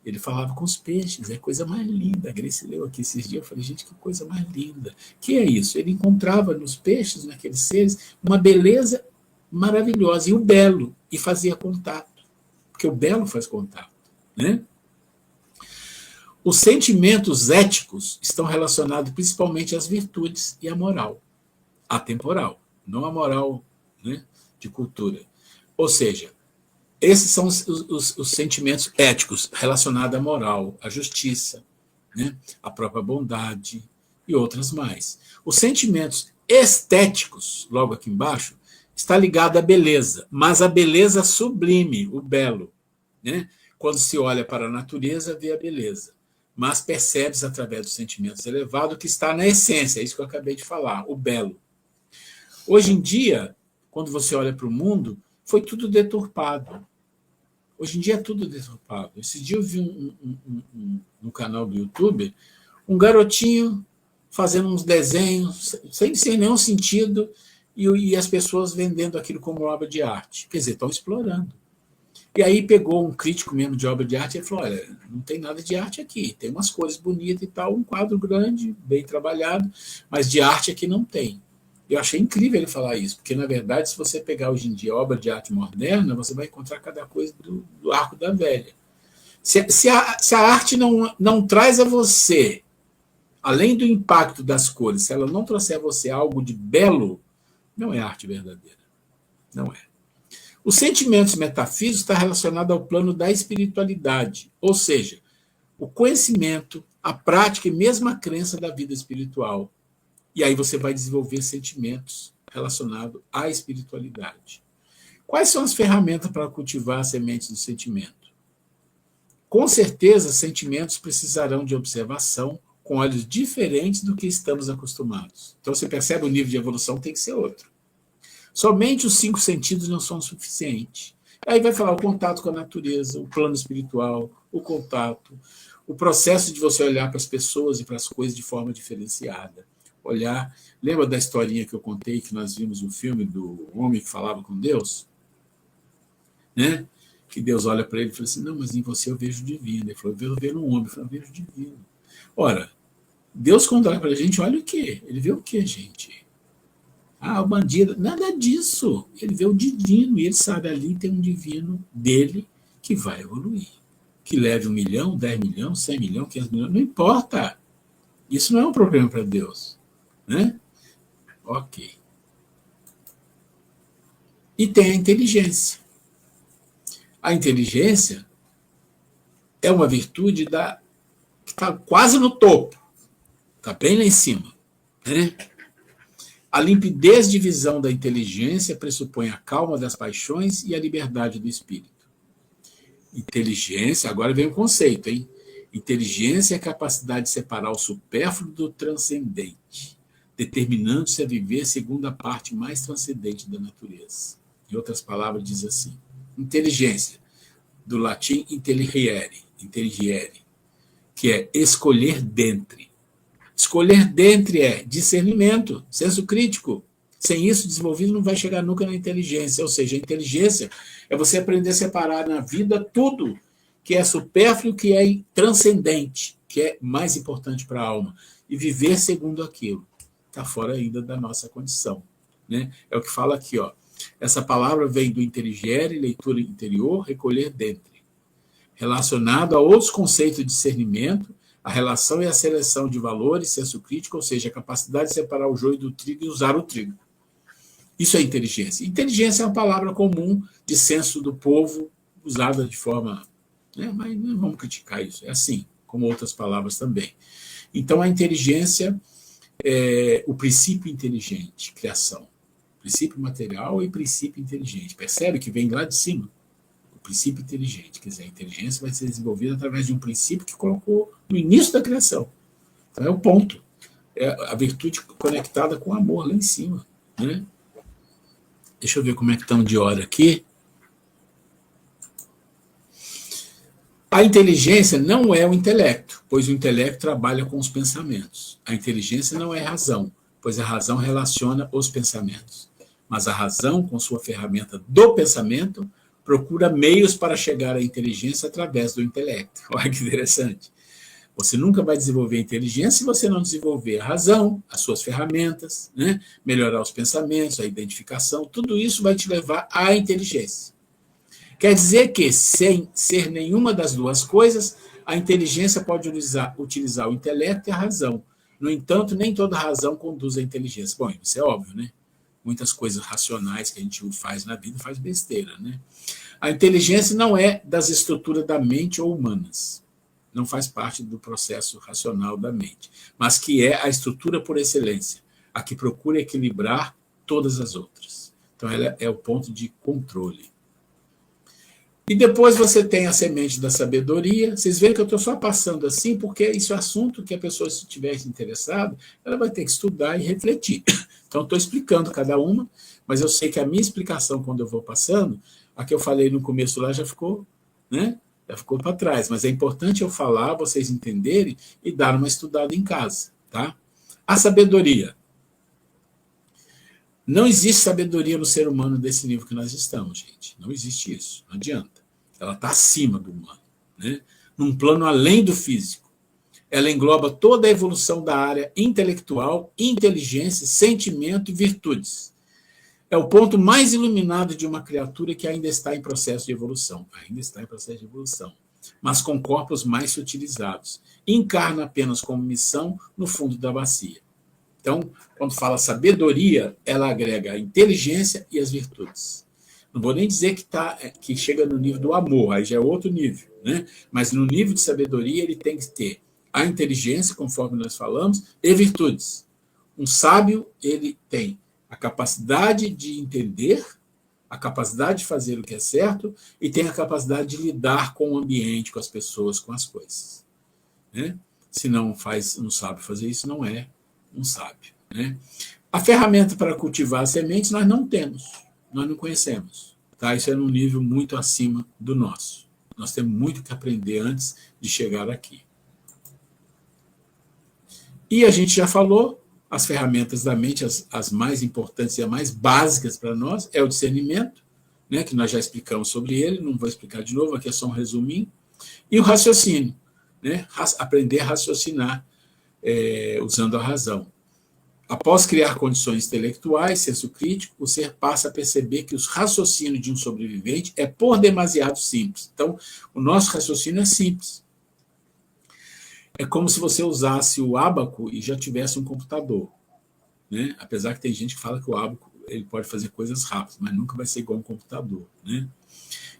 Ele falava com os peixes, é a coisa mais linda. A Grace leu aqui esses dias, eu falei, gente, que coisa mais linda. Que é isso? Ele encontrava nos peixes, naqueles seres, uma beleza maravilhosa, e o belo, e fazia contato. Porque o belo faz contato, né? Os sentimentos éticos estão relacionados principalmente às virtudes e à moral. Atemporal, não a moral, né, de cultura. Ou seja, esses são os sentimentos éticos relacionados à moral, à justiça, né, à própria bondade e outras mais. Os sentimentos estéticos, logo aqui embaixo, está ligado à beleza, mas a beleza sublime, o belo. Né? Quando se olha para a natureza, vê a beleza, mas percebe-se através dos sentimentos elevados que está na essência, é isso que eu acabei de falar, o belo. Hoje em dia, quando você olha para o mundo, foi tudo deturpado. Hoje em dia é tudo deturpado. Esse dia eu vi no canal do YouTube um garotinho fazendo uns desenhos sem nenhum sentido e as pessoas vendendo aquilo como obra de arte. Quer dizer, estão explorando. E aí pegou um crítico mesmo de obra de arte e falou, olha, não tem nada de arte aqui, tem umas cores bonitas e tal, um quadro grande, bem trabalhado, mas de arte aqui não tem. Eu achei incrível ele falar isso, porque, na verdade, se você pegar hoje em dia obra de arte moderna, você vai encontrar cada coisa do arco da velha. Se a arte não traz a você, além do impacto das cores, se ela não trouxer a você algo de belo, não é arte verdadeira. Não é. Os sentimentos metafísicos estão relacionados ao plano da espiritualidade, ou seja, o conhecimento, a prática e mesmo a crença da vida espiritual. E aí você vai desenvolver sentimentos relacionados à espiritualidade. Quais são as ferramentas para cultivar as sementes do sentimento? Com certeza, sentimentos precisarão de observação com olhos diferentes do que estamos acostumados. Então, você percebe o nível de evolução tem que ser outro. Somente os 5 sentidos não são suficientes. Aí vai falar o contato com a natureza, o plano espiritual, o contato, o processo de você olhar para as pessoas e para as coisas de forma diferenciada. Olhar. Lembra da historinha que eu contei, que nós vimos no filme do homem que falava com Deus? Né? Que Deus olha para ele e fala assim, não, mas em você eu vejo divino. Ele falou, eu vejo no homem. Eu falei, eu vejo divino. Ora, Deus, quando olha para a gente, olha o quê? Ele vê o quê, gente? Ah, o bandido. Nada disso. Ele vê o divino e ele sabe, ali tem um divino dele que vai evoluir. Que leve 1 milhão, 10 milhões, 100 milhões, 500 milhões, não importa. Isso não é um problema para Deus. Né? Ok. E tem a inteligência. A inteligência é uma virtude que está quase no topo. Está bem lá em cima. Né? A limpidez de visão da inteligência pressupõe a calma das paixões e a liberdade do espírito. Inteligência, agora vem o conceito, hein? Inteligência é a capacidade de separar o supérfluo do transcendente, determinando-se a viver segundo a parte mais transcendente da natureza. Em outras palavras, diz assim, inteligência, do latim intelligere, que é escolher dentre. Escolher dentre é discernimento, senso crítico. Sem isso, desenvolvido não vai chegar nunca na inteligência. Ou seja, a inteligência é você aprender a separar na vida tudo que é supérfluo, que é transcendente, que é mais importante para a alma, e viver segundo aquilo. Está fora ainda da nossa condição. Né? É o que fala aqui, ó. Essa palavra vem do inteligere, leitura interior, recolher dentre, relacionado a outros conceitos de discernimento, a relação e a seleção de valores, senso crítico, ou seja, a capacidade de separar o joio do trigo e usar o trigo. Isso é inteligência. Inteligência é uma palavra comum de senso do povo, usada de forma... Né, mas não vamos criticar isso, é assim, como outras palavras também. Então, a inteligência é o princípio inteligente, criação. Princípio material e princípio inteligente. Percebe que vem lá de cima? O princípio inteligente. Quer dizer, a inteligência vai ser desenvolvida através de um princípio que colocou no início da criação. Então, é o ponto. É a virtude conectada com o amor lá em cima. Né? Deixa eu ver como é que estamos de hora aqui. A inteligência não é o intelecto, pois o intelecto trabalha com os pensamentos. A inteligência não é razão, pois a razão relaciona os pensamentos. Mas a razão, com sua ferramenta do pensamento, procura meios para chegar à inteligência através do intelecto. Olha que interessante. Você nunca vai desenvolver a inteligência se você não desenvolver a razão, as suas ferramentas, né? Melhorar os pensamentos, a identificação, tudo isso vai te levar à inteligência. Quer dizer que, sem ser nenhuma das duas coisas, a inteligência pode utilizar o intelecto e a razão. No entanto, nem toda razão conduz à inteligência. Bom, isso é óbvio, né? Muitas coisas racionais que a gente faz na vida faz besteira, né? A inteligência não é das estruturas da mente ou humanas. Não faz parte do processo racional da mente, mas que é a estrutura por excelência, a que procura equilibrar todas as outras. Então, ela é o ponto de controle. E depois você tem a semente da sabedoria. Vocês veem que eu estou só passando assim, porque isso é assunto que a pessoa, se estiver interessada, ela vai ter que estudar e refletir. Então, estou explicando cada uma, mas eu sei que a minha explicação, quando eu vou passando, a que eu falei no começo lá já ficou, né? Já ficou para trás. Mas é importante eu falar, vocês entenderem e dar uma estudada em casa. Tá? A sabedoria. Não existe sabedoria no ser humano desse nível que nós estamos, gente. Não existe isso. Não adianta. Ela está acima do humano, né? Num plano além do físico. Ela engloba toda a evolução da área intelectual, inteligência, sentimento e virtudes. É o ponto mais iluminado de uma criatura que ainda está em processo de evolução. Ainda está em processo de evolução. Mas com corpos mais sutilizados. Encarna apenas como missão no fundo da bacia. Então, quando fala sabedoria, ela agrega a inteligência e as virtudes. Não vou nem dizer que chega no nível do amor, aí já é outro nível, né? Mas no nível de sabedoria, ele tem que ter a inteligência, conforme nós falamos, e virtudes. Um sábio, ele tem a capacidade de entender, a capacidade de fazer o que é certo e tem a capacidade de lidar com o ambiente, com as pessoas, com as coisas. Né? Se não sabe fazer isso, não é um sábio. Né? A ferramenta para cultivar as sementes nós não temos, nós não conhecemos. Tá? Isso é num nível muito acima do nosso. Nós temos muito que aprender antes de chegar aqui. E a gente já falou, as ferramentas da mente, as mais importantes e as mais básicas para nós, é o discernimento, né, que nós já explicamos sobre ele, não vou explicar de novo, aqui é só um resuminho, e o raciocínio, né, aprender a raciocinar usando a razão. Após criar condições intelectuais, senso crítico, o ser passa a perceber que os raciocínios de um sobrevivente é por demasiado simples. Então, o nosso raciocínio é simples. É como se você usasse o ábaco e já tivesse um computador. Né? Apesar que tem gente que fala que o ábaco ele pode fazer coisas rápidas, mas nunca vai ser igual um computador. Né?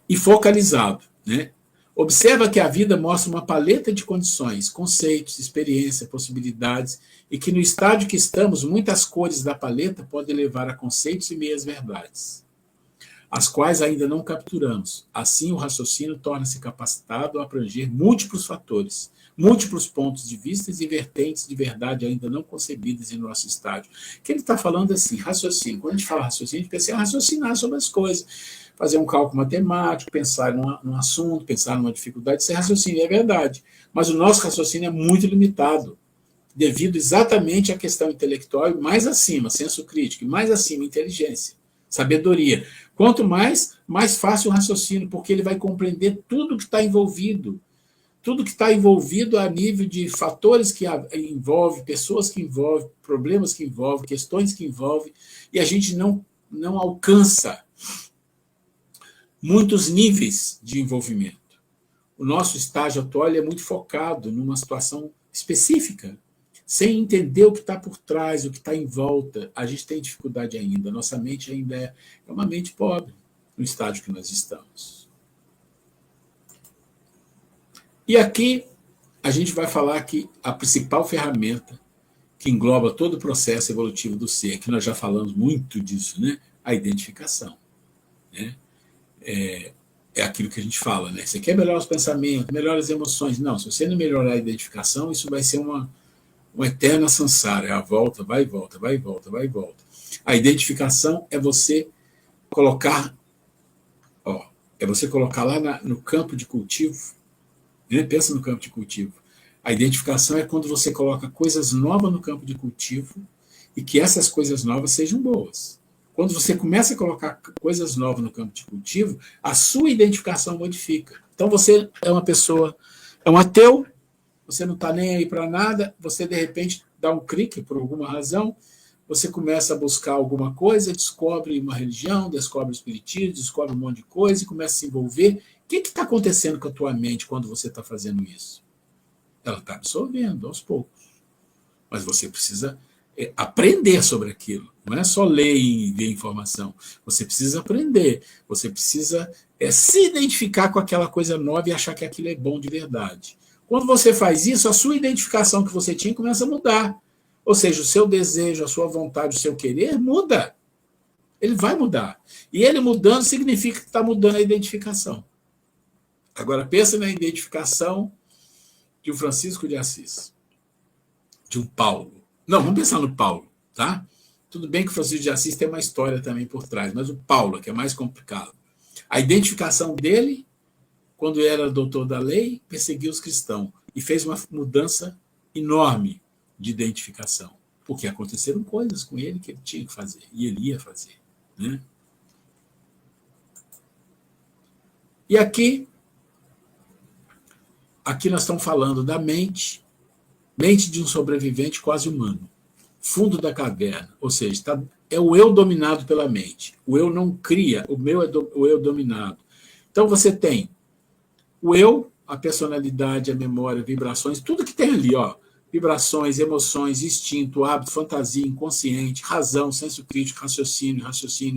E focalizado. Né? Observa que a vida mostra uma paleta de condições, conceitos, experiência, possibilidades, e que no estágio que estamos, muitas cores da paleta podem levar a conceitos e meias-verdades, as quais ainda não capturamos. Assim, o raciocínio torna-se capacitado a abranger múltiplos fatores, múltiplos pontos de vista e vertentes de verdade ainda não concebidas em nosso estágio. Que ele está falando assim, raciocínio. Quando a gente fala raciocínio, a gente pensa em raciocinar sobre as coisas, fazer um cálculo matemático, pensar num assunto, pensar numa dificuldade, isso é raciocínio, é verdade. Mas o nosso raciocínio é muito limitado, devido exatamente à questão intelectual, e mais acima, senso crítico, e mais acima, inteligência, sabedoria. Quanto mais fácil o raciocínio, porque ele vai compreender tudo que está envolvido, a nível de fatores que envolve, pessoas que envolve, problemas que envolve, questões que envolve, e a gente não alcança muitos níveis de envolvimento. O nosso estágio atual é muito focado numa situação específica, sem entender o que está por trás, o que está em volta. A gente tem dificuldade ainda, nossa mente ainda é uma mente pobre no estágio que nós estamos. E aqui a gente vai falar que a principal ferramenta que engloba todo o processo evolutivo do ser, que nós já falamos muito disso, né? A identificação. Né? É aquilo que a gente fala, né? Você quer melhorar os pensamentos, melhorar as emoções. Não, se você não melhorar a identificação, isso vai ser uma eterna samsara, é a volta, vai e volta, vai e volta, vai e volta. A identificação é você colocar, lá no campo de cultivo, né? Pensa no campo de cultivo. A identificação é quando você coloca coisas novas no campo de cultivo e que essas coisas novas sejam boas. Quando você começa a colocar coisas novas no campo de cultivo, a sua identificação modifica. Então você é uma pessoa, é um ateu, você não está nem aí para nada, você de repente dá um clique por alguma razão, você começa a buscar alguma coisa, descobre uma religião, descobre o espiritismo, descobre um monte de coisa e começa a se envolver. O que está acontecendo com a tua mente quando você está fazendo isso? Ela está absorvendo aos poucos. Mas você precisa aprender sobre aquilo. Não é só ler e ver informação. Você precisa aprender. Você precisa se identificar com aquela coisa nova e achar que aquilo é bom de verdade. Quando você faz isso, a sua identificação que você tinha começa a mudar. Ou seja, o seu desejo, a sua vontade, o seu querer muda. Ele vai mudar. E ele mudando significa que está mudando a identificação. Agora, pensa na identificação de um Francisco de Assis, de um Paulo. Não, vamos pensar no Paulo, tá? Tudo bem que o Francisco de Assis tem uma história também por trás, mas o Paulo, que é mais complicado. A identificação dele, quando era doutor da lei, perseguiu os cristãos e fez uma mudança enorme de identificação, porque aconteceram coisas com ele que ele tinha que fazer, e ele ia fazer. Né? E aqui nós estamos falando da mente de um sobrevivente quase humano, fundo da caverna, ou seja, é o eu dominado pela mente. O eu não cria, o eu dominado. Então você tem o eu, a personalidade, a memória, vibrações, tudo que tem ali, vibrações, emoções, instinto, hábito, fantasia, inconsciente, razão, senso crítico, raciocínio,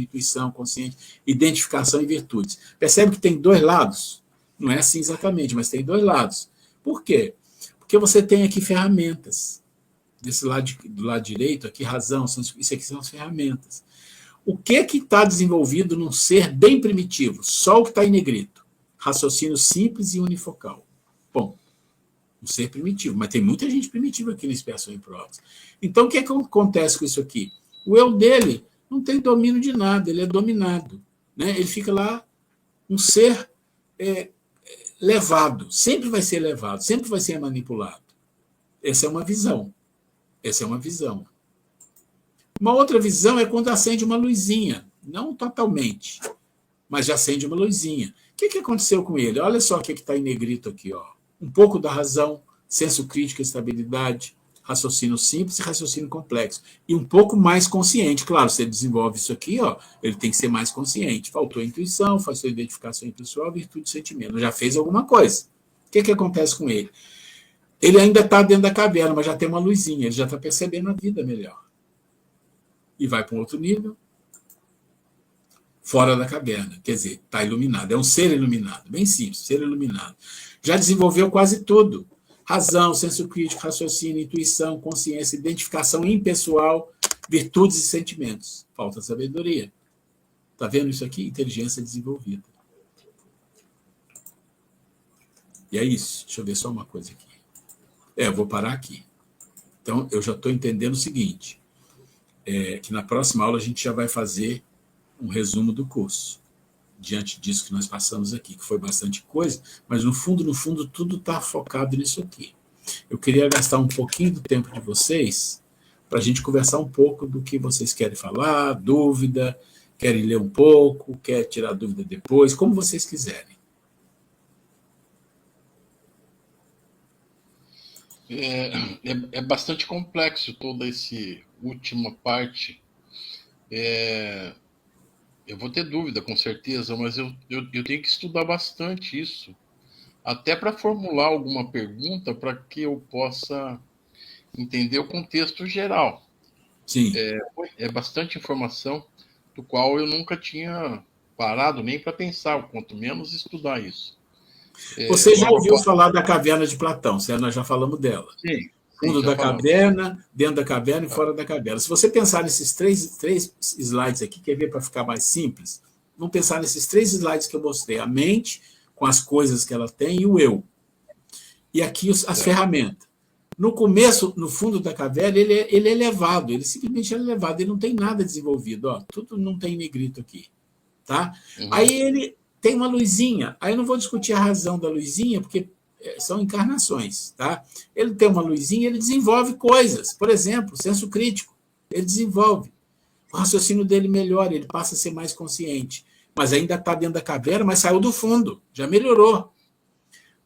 intuição, consciente, identificação e virtudes. Percebe que tem dois lados? Não é assim exatamente, mas tem dois lados. Por quê? Porque você tem aqui ferramentas. Desse lado do lado direito, aqui razão, isso aqui são as ferramentas. O que está desenvolvido num ser bem primitivo? Só o que está em negrito. Raciocínio simples e unifocal. Bom, um ser primitivo, mas tem muita gente primitiva aqui na expiação em provas. Então, o que acontece com isso aqui? O eu dele não tem domínio de nada, ele é dominado. Né? Ele fica lá, um ser levado, sempre vai ser levado, sempre vai ser manipulado. Essa é uma visão. Uma outra visão é quando acende uma luzinha, não totalmente, mas já acende uma luzinha. O que aconteceu com ele? Olha só o que está em negrito aqui. Um pouco da razão, senso crítico, estabilidade, raciocínio simples e raciocínio complexo. E um pouco mais consciente. Claro, se ele desenvolve isso aqui, ele tem que ser mais consciente. Faltou intuição, faltou identificação pessoal, virtude e sentimento. Já fez alguma coisa. O que acontece com ele? Ele ainda está dentro da caverna, mas já tem uma luzinha, ele já está percebendo a vida melhor. E vai para um outro nível, fora da caverna. Quer dizer, está iluminado. É um ser iluminado, bem simples, ser iluminado. Já desenvolveu quase tudo. Razão, senso crítico, raciocínio, intuição, consciência, identificação impessoal, virtudes e sentimentos. Falta sabedoria. Está vendo isso aqui? Inteligência desenvolvida. E é isso. Deixa eu ver só uma coisa aqui. Eu vou parar aqui. Então, eu já estou entendendo o seguinte, que na próxima aula a gente já vai fazer um resumo do curso, diante disso que nós passamos aqui, que foi bastante coisa, mas no fundo, tudo está focado nisso aqui. Eu queria gastar um pouquinho do tempo de vocês para a gente conversar um pouco do que vocês querem falar, dúvida, querem ler um pouco, quer tirar dúvida depois, como vocês quiserem. É bastante complexo toda essa última parte. Eu vou ter dúvida, com certeza, mas eu tenho que estudar bastante isso, até para formular alguma pergunta para que eu possa entender o contexto geral. Sim. É bastante informação do qual eu nunca tinha parado nem para pensar, quanto menos estudar isso. Você já ouviu falar da caverna de Platão, certo? Nós já falamos dela. Sim. Fundo da caverna, dentro da caverna e fora da caverna. Se você pensar nesses três slides aqui, quer ver para ficar mais simples? Vamos pensar nesses 3 slides que eu mostrei. A mente, com as coisas que ela tem, e o eu. E aqui as ferramentas. No começo, no fundo da caverna, ele é elevado, ele simplesmente é elevado, ele não tem nada desenvolvido. Ó, tudo não tem negrito aqui. Tá? Aí ele tem uma luzinha. Aí eu não vou discutir a razão da luzinha, porque são encarnações, tá? Ele tem uma luzinha, ele desenvolve coisas. Por exemplo, senso crítico. Ele desenvolve. O raciocínio dele melhora, ele passa a ser mais consciente. Mas ainda está dentro da caverna, mas saiu do fundo, já melhorou.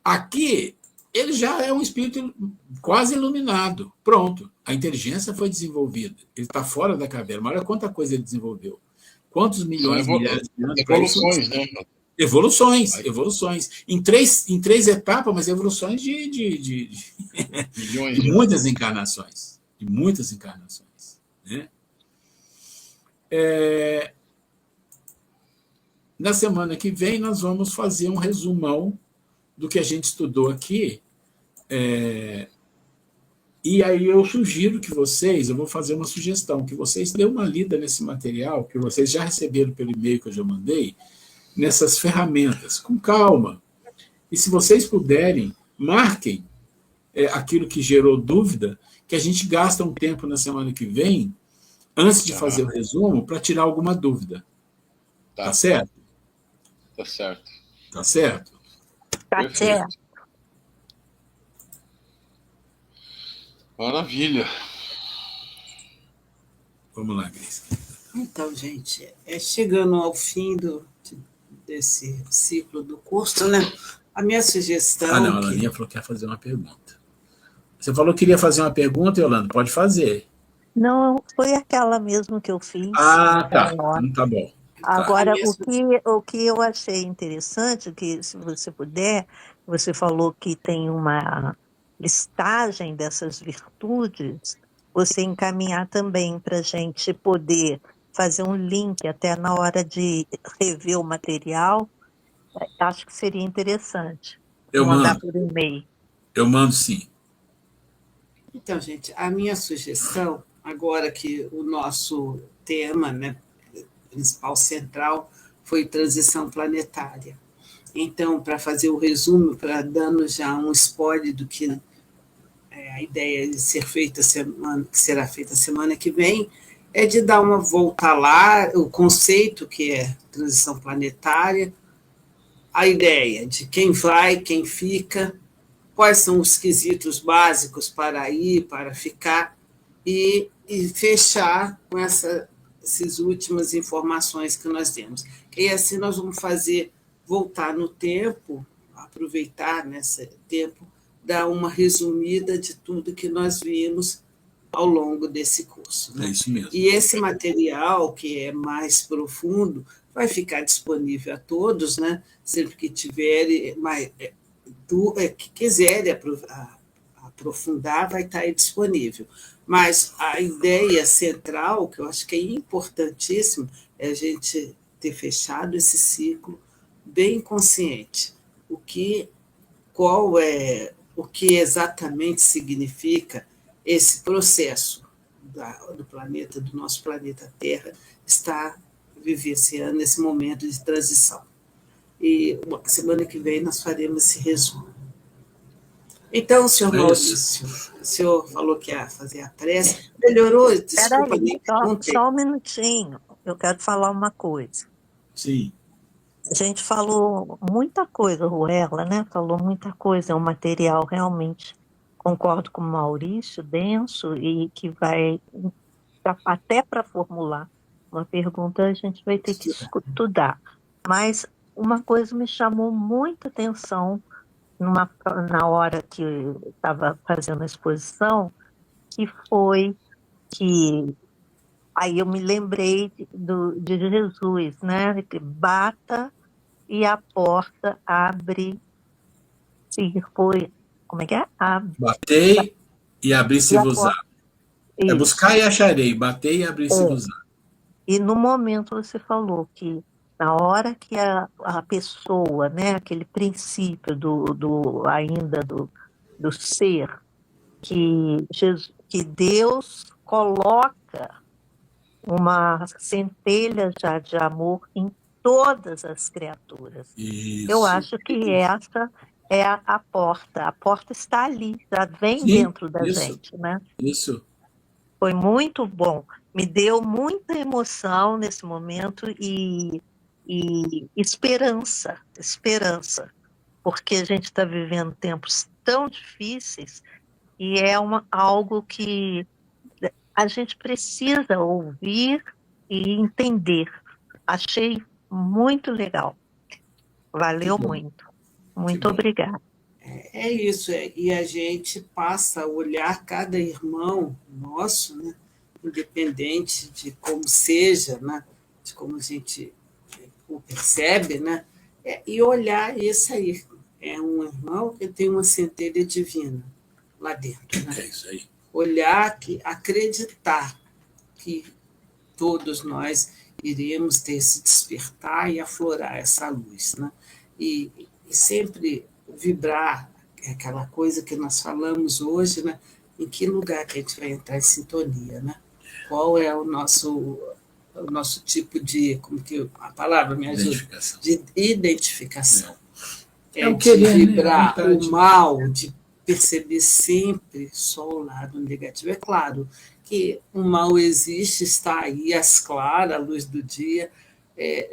Aqui, ele já é um espírito quase iluminado. Pronto, a inteligência foi desenvolvida. Ele está fora da caverna. Mas olha quanta coisa ele desenvolveu. Quantos milhões, milhares de anos? Evoluções, né? Evoluções. Em três etapas, mas evoluções de milhões de muitas encarnações. De muitas encarnações. Né? Na semana que vem, nós vamos fazer um resumão do que a gente estudou aqui. E aí eu sugiro que vocês, eu vou fazer uma sugestão, que vocês dêem uma lida nesse material, que vocês já receberam pelo e-mail que eu já mandei, nessas ferramentas, com calma. E se vocês puderem, marquem aquilo que gerou dúvida, que a gente gasta um tempo na semana que vem, antes de fazer o resumo, para tirar alguma dúvida. Tá certo? Tá certo. Tá certo? Tá certo. Maravilha. Vamos lá, Cris. Então, gente, chegando ao fim desse ciclo do curso, né? A minha sugestão... não, a Laninha falou que quer fazer uma pergunta. Você falou que queria fazer uma pergunta, Yolanda? Pode fazer. Não, foi aquela mesmo que eu fiz. Tá. Então, tá bom. Agora, o que eu achei interessante, que se você puder, você falou que tem uma listagem dessas virtudes, você encaminhar também para a gente poder fazer um link até na hora de rever o material, acho que seria interessante. Eu mandar mando. por e-mail. Eu mando, sim. Então, gente, a minha sugestão, agora que o nosso tema, né, principal central foi transição planetária. Então, para fazer o resumo, para dando já um spoiler do que a ideia de ser feita que será feita semana que vem, é de dar uma volta lá, o conceito que é transição planetária, a ideia de quem vai, quem fica, quais são os quesitos básicos para ir, para ficar, e fechar com essas últimas informações que nós temos. E assim nós vamos voltar no tempo, aproveitar nesse tempo, dar uma resumida de tudo que nós vimos ao longo desse curso. Né? É isso mesmo. E esse material, que é mais profundo, vai ficar disponível a todos, né? Sempre que tiverem, que quiserem aprofundar, vai estar aí disponível. Mas a ideia central, que eu acho que é importantíssimo, é a gente ter fechado esse ciclo bem consciente. O que exatamente significa esse processo do planeta, do nosso planeta Terra, está vivenciando esse momento de transição. E semana que vem nós faremos esse resumo. Então, senhor É Maurício, isso. o senhor falou que ia fazer a prece. Melhorou? Desculpa, Peraí, nem perguntei. só um minutinho. Eu quero falar uma coisa. Sim. A gente falou muita coisa, Ruela, né? Falou muita coisa, é um material realmente, concordo com o Maurício, denso, e que vai, até para formular uma pergunta, a gente vai ter que estudar. Mas uma coisa me chamou muita atenção na hora que eu estava fazendo a exposição, que foi que aí eu me lembrei de Jesus, né? Que bata e a porta abre, se foi, como é que é? Abre, Batei e e a abri-se-vos-á. porta, É isso. buscar e acharei, batei e abri-se-vos-á. E no momento você falou que na hora que a pessoa, né, aquele princípio ainda do ser, que Deus coloca uma centelha já de amor em todas as criaturas. Eu Isso. acho que essa é a porta. A porta está ali, já vem Sim, dentro da isso, gente, né? isso. Foi muito bom. Me deu muita emoção nesse momento e esperança, esperança, porque a gente está vivendo tempos tão difíceis e é algo que a gente precisa ouvir e entender. Achei muito legal. Que Valeu bom, muito. que Muito bom. obrigada. É isso, e a gente passa a olhar cada irmão nosso, né, independente de como seja, né, de como a gente o percebe, né, e olhar isso aí. É um irmão que tem uma centelha divina lá dentro. Né? É isso aí. Olhar, acreditar que todos nós iremos ter esse despertar e aflorar essa luz. Né? E sempre vibrar aquela coisa que nós falamos hoje, né? Em que lugar que a gente vai entrar em sintonia, né? Qual é o nosso tipo de, como que a palavra me ajuda? Identificação. De identificação. É o De querer, né? vibrar A o vontade. mal, de perceber sempre só o lado negativo. É claro que o mal existe, está aí, às claras, à luz do dia,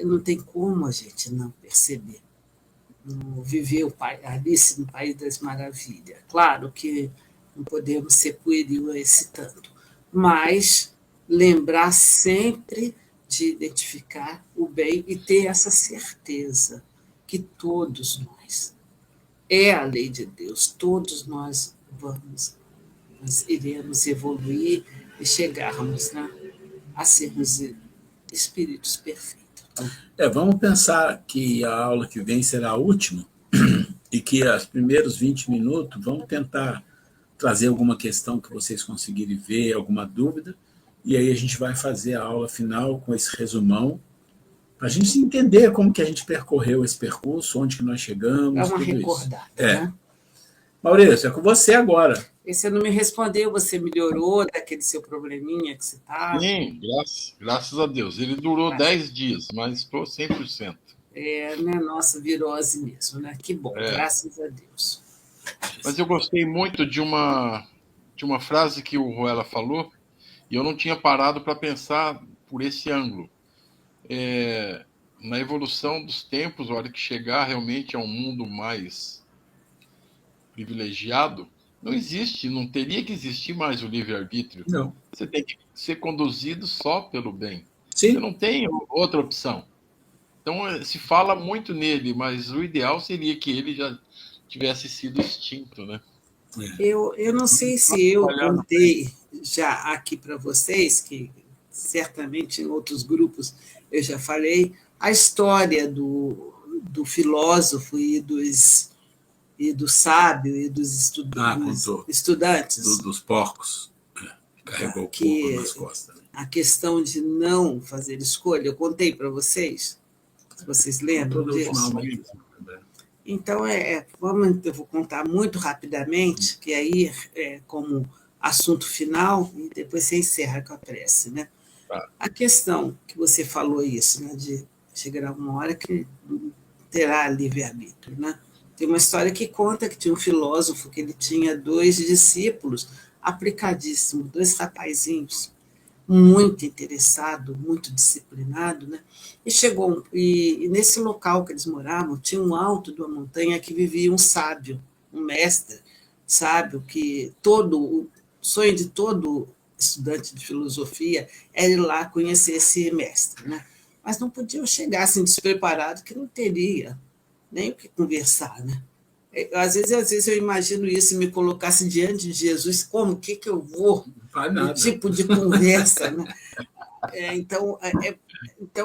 não tem como a gente não perceber. Não viver Alice no País das Maravilhas. Claro que não podemos ser pueril a esse tanto, mas lembrar sempre de identificar o bem e ter essa certeza que todos nós, é a lei de Deus, todos nós nós iremos evoluir e chegarmos, né, a sermos espíritos perfeitos. Vamos pensar que a aula que vem será a última e que os primeiros 20 minutos vamos tentar trazer alguma questão que vocês conseguirem ver, alguma dúvida, e aí a gente vai fazer a aula final com esse resumão, para a gente entender como que a gente percorreu esse percurso, onde que nós chegamos, uma tudo recordada, isso. Né? Maurício, é com você agora. E você não me respondeu, você melhorou daquele seu probleminha que você estava? Sim, graças a Deus. Ele durou 10 dias, mas estou 100%. Né? Nossa, virose mesmo, né? Que bom, graças a Deus. Mas eu gostei muito de uma frase que o Ruela falou, e eu não tinha parado para pensar por esse ângulo. Na evolução dos tempos, a hora que chegar realmente a um mundo mais privilegiado, não teria que existir mais o livre-arbítrio. Não. Você tem que ser conduzido só pelo bem. Sim. Você não tem outra opção. Então, se fala muito nele, mas o ideal seria que ele já tivesse sido extinto, né? Eu não sei se eu contei já aqui para vocês, que certamente em outros grupos eu já falei, a história do filósofo e do sábio e dos estudantes. Dos porcos. Carregou o porco nas costas. A questão de não fazer escolha, eu contei para vocês, se vocês lembram disso. Então, eu vou contar muito rapidamente, que aí é como assunto final, e depois você encerra com a prece. Né? A questão que você falou isso, né, de chegar uma hora que terá livre-arbítrio, né? Tem uma história que conta que tinha um filósofo que ele tinha 2 discípulos aplicadíssimos, 2 rapazinhos, muito interessado, muito disciplinado, né? E chegou, e nesse local que eles moravam, tinha um alto de uma montanha que vivia um sábio, um mestre sábio, que o sonho de todo estudante de filosofia era ir lá conhecer esse mestre, né? Mas não podiam chegar assim despreparado, que não teria nem o que conversar, né? Às vezes eu imagino isso, me colocasse diante de Jesus, como, o que eu vou, que tipo de conversa, né? Então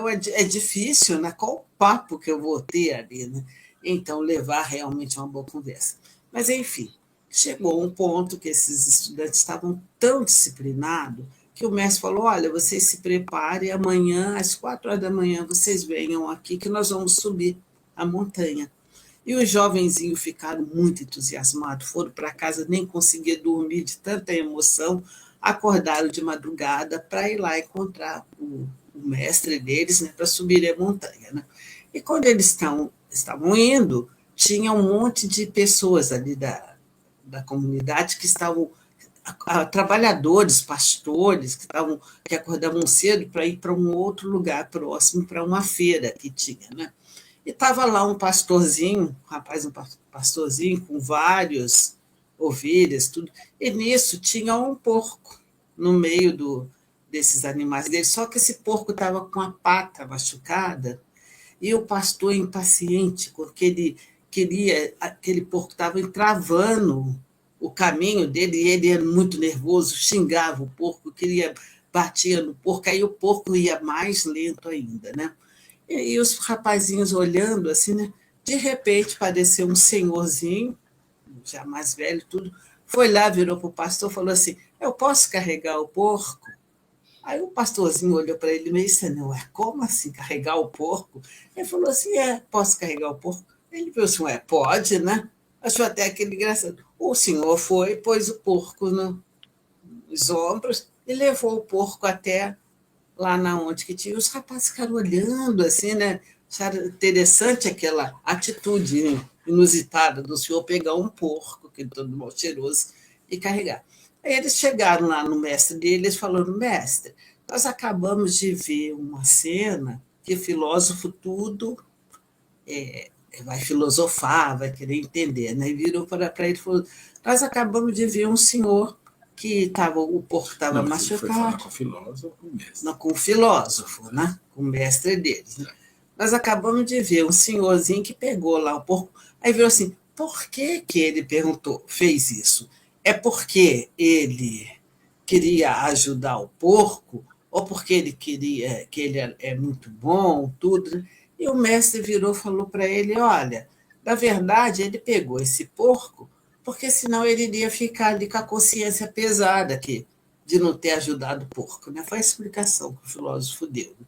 é difícil, né? Qual o papo que eu vou ter ali, né? Então, levar realmente uma boa conversa. Mas, enfim, chegou um ponto que esses estudantes estavam tão disciplinados que o mestre falou, olha, vocês se preparem, amanhã, às 4 horas da manhã, vocês venham aqui que nós vamos subir a montanha. E os jovenzinhos ficaram muito entusiasmados, foram para casa, nem conseguiam dormir de tanta emoção, acordaram de madrugada para ir lá encontrar o mestre deles, né, para subir a montanha. Né? E quando eles estavam indo, tinha um monte de pessoas ali da comunidade que estavam, trabalhadores, pastores, que acordavam cedo para ir para um outro lugar próximo, para uma feira que tinha, né? E estava lá um pastorzinho, um pastorzinho com vários ovelhas, tudo. E nisso tinha um porco no meio desses animais dele, só que esse porco estava com a pata machucada, e o pastor impaciente, porque ele queria, aquele porco estava entravando o caminho dele, e ele era muito nervoso, xingava o porco, batia no porco, aí o porco ia mais lento ainda, né? E os rapazinhos olhando assim, né? De repente apareceu um senhorzinho, já mais velho, tudo, foi lá, virou para o pastor, falou assim: eu posso carregar o porco? Aí o pastorzinho olhou para ele meio assim, não, como assim carregar o porco? Ele falou assim: posso carregar o porco? Ele falou assim: pode, né? Achou até aquele engraçado. O senhor foi, pôs o porco nos ombros e levou o porco até lá na onde que tinha. Os rapazes ficaram olhando assim, né? Acharam interessante aquela atitude inusitada do senhor pegar um porco, que todo mal cheiroso, e carregar. Aí eles chegaram lá no mestre deles, falando: mestre, nós acabamos de ver uma cena que filósofo tudo vai filosofar, vai querer entender, né? E virou para ele e falou: nós acabamos de ver um senhor que o porco estava machucado. Foi falar com o filósofo mesmo. Não, com o filósofo, né? Com o mestre deles. Né? Nós acabamos de ver um senhorzinho que pegou lá o porco, aí virou assim: por que ele fez isso? É porque ele queria ajudar o porco, ou porque ele queria que ele é muito bom, tudo. E o mestre virou e falou para ele: olha, na verdade, ele pegou esse porco porque senão ele iria ficar ali com a consciência pesada de não ter ajudado o porco. Né? Foi a explicação que o filósofo deu. Né?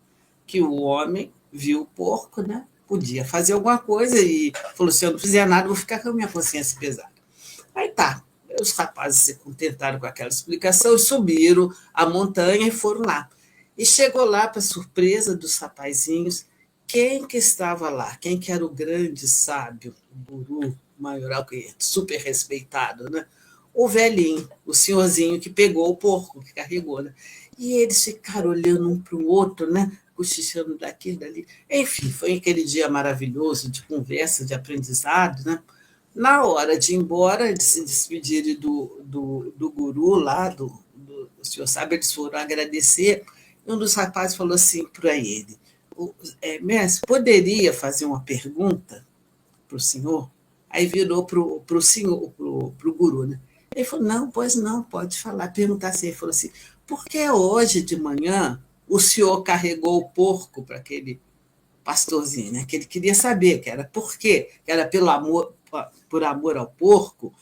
Que o homem viu o porco, né? Podia fazer alguma coisa e falou: se eu não fizer nada, eu vou ficar com a minha consciência pesada. Aí tá. Os rapazes se contentaram com aquela explicação e subiram a montanha e foram lá. E chegou lá, para surpresa dos rapazinhos, quem que estava lá? Quem que era o grande sábio, o guru maioral, super respeitado, né? O velhinho, o senhorzinho que pegou o porco, que carregou, né? E eles ficaram olhando um para o outro, né? Cochichando daqui e dali. Enfim, foi aquele dia maravilhoso de conversa, de aprendizado, né? Na hora de ir embora, de se despedirem do guru lá, do senhor sábio, eles foram agradecer, e um dos rapazes falou assim para ele: mestre, poderia fazer uma pergunta para o senhor? Aí virou para o senhor, para o guru, né? Ele falou: não, pois não, pode falar, perguntar assim. Ele falou assim: por que hoje de manhã o senhor carregou o porco para aquele pastorzinho, né? Que ele queria saber, que era por quê? Que era por amor ao porco,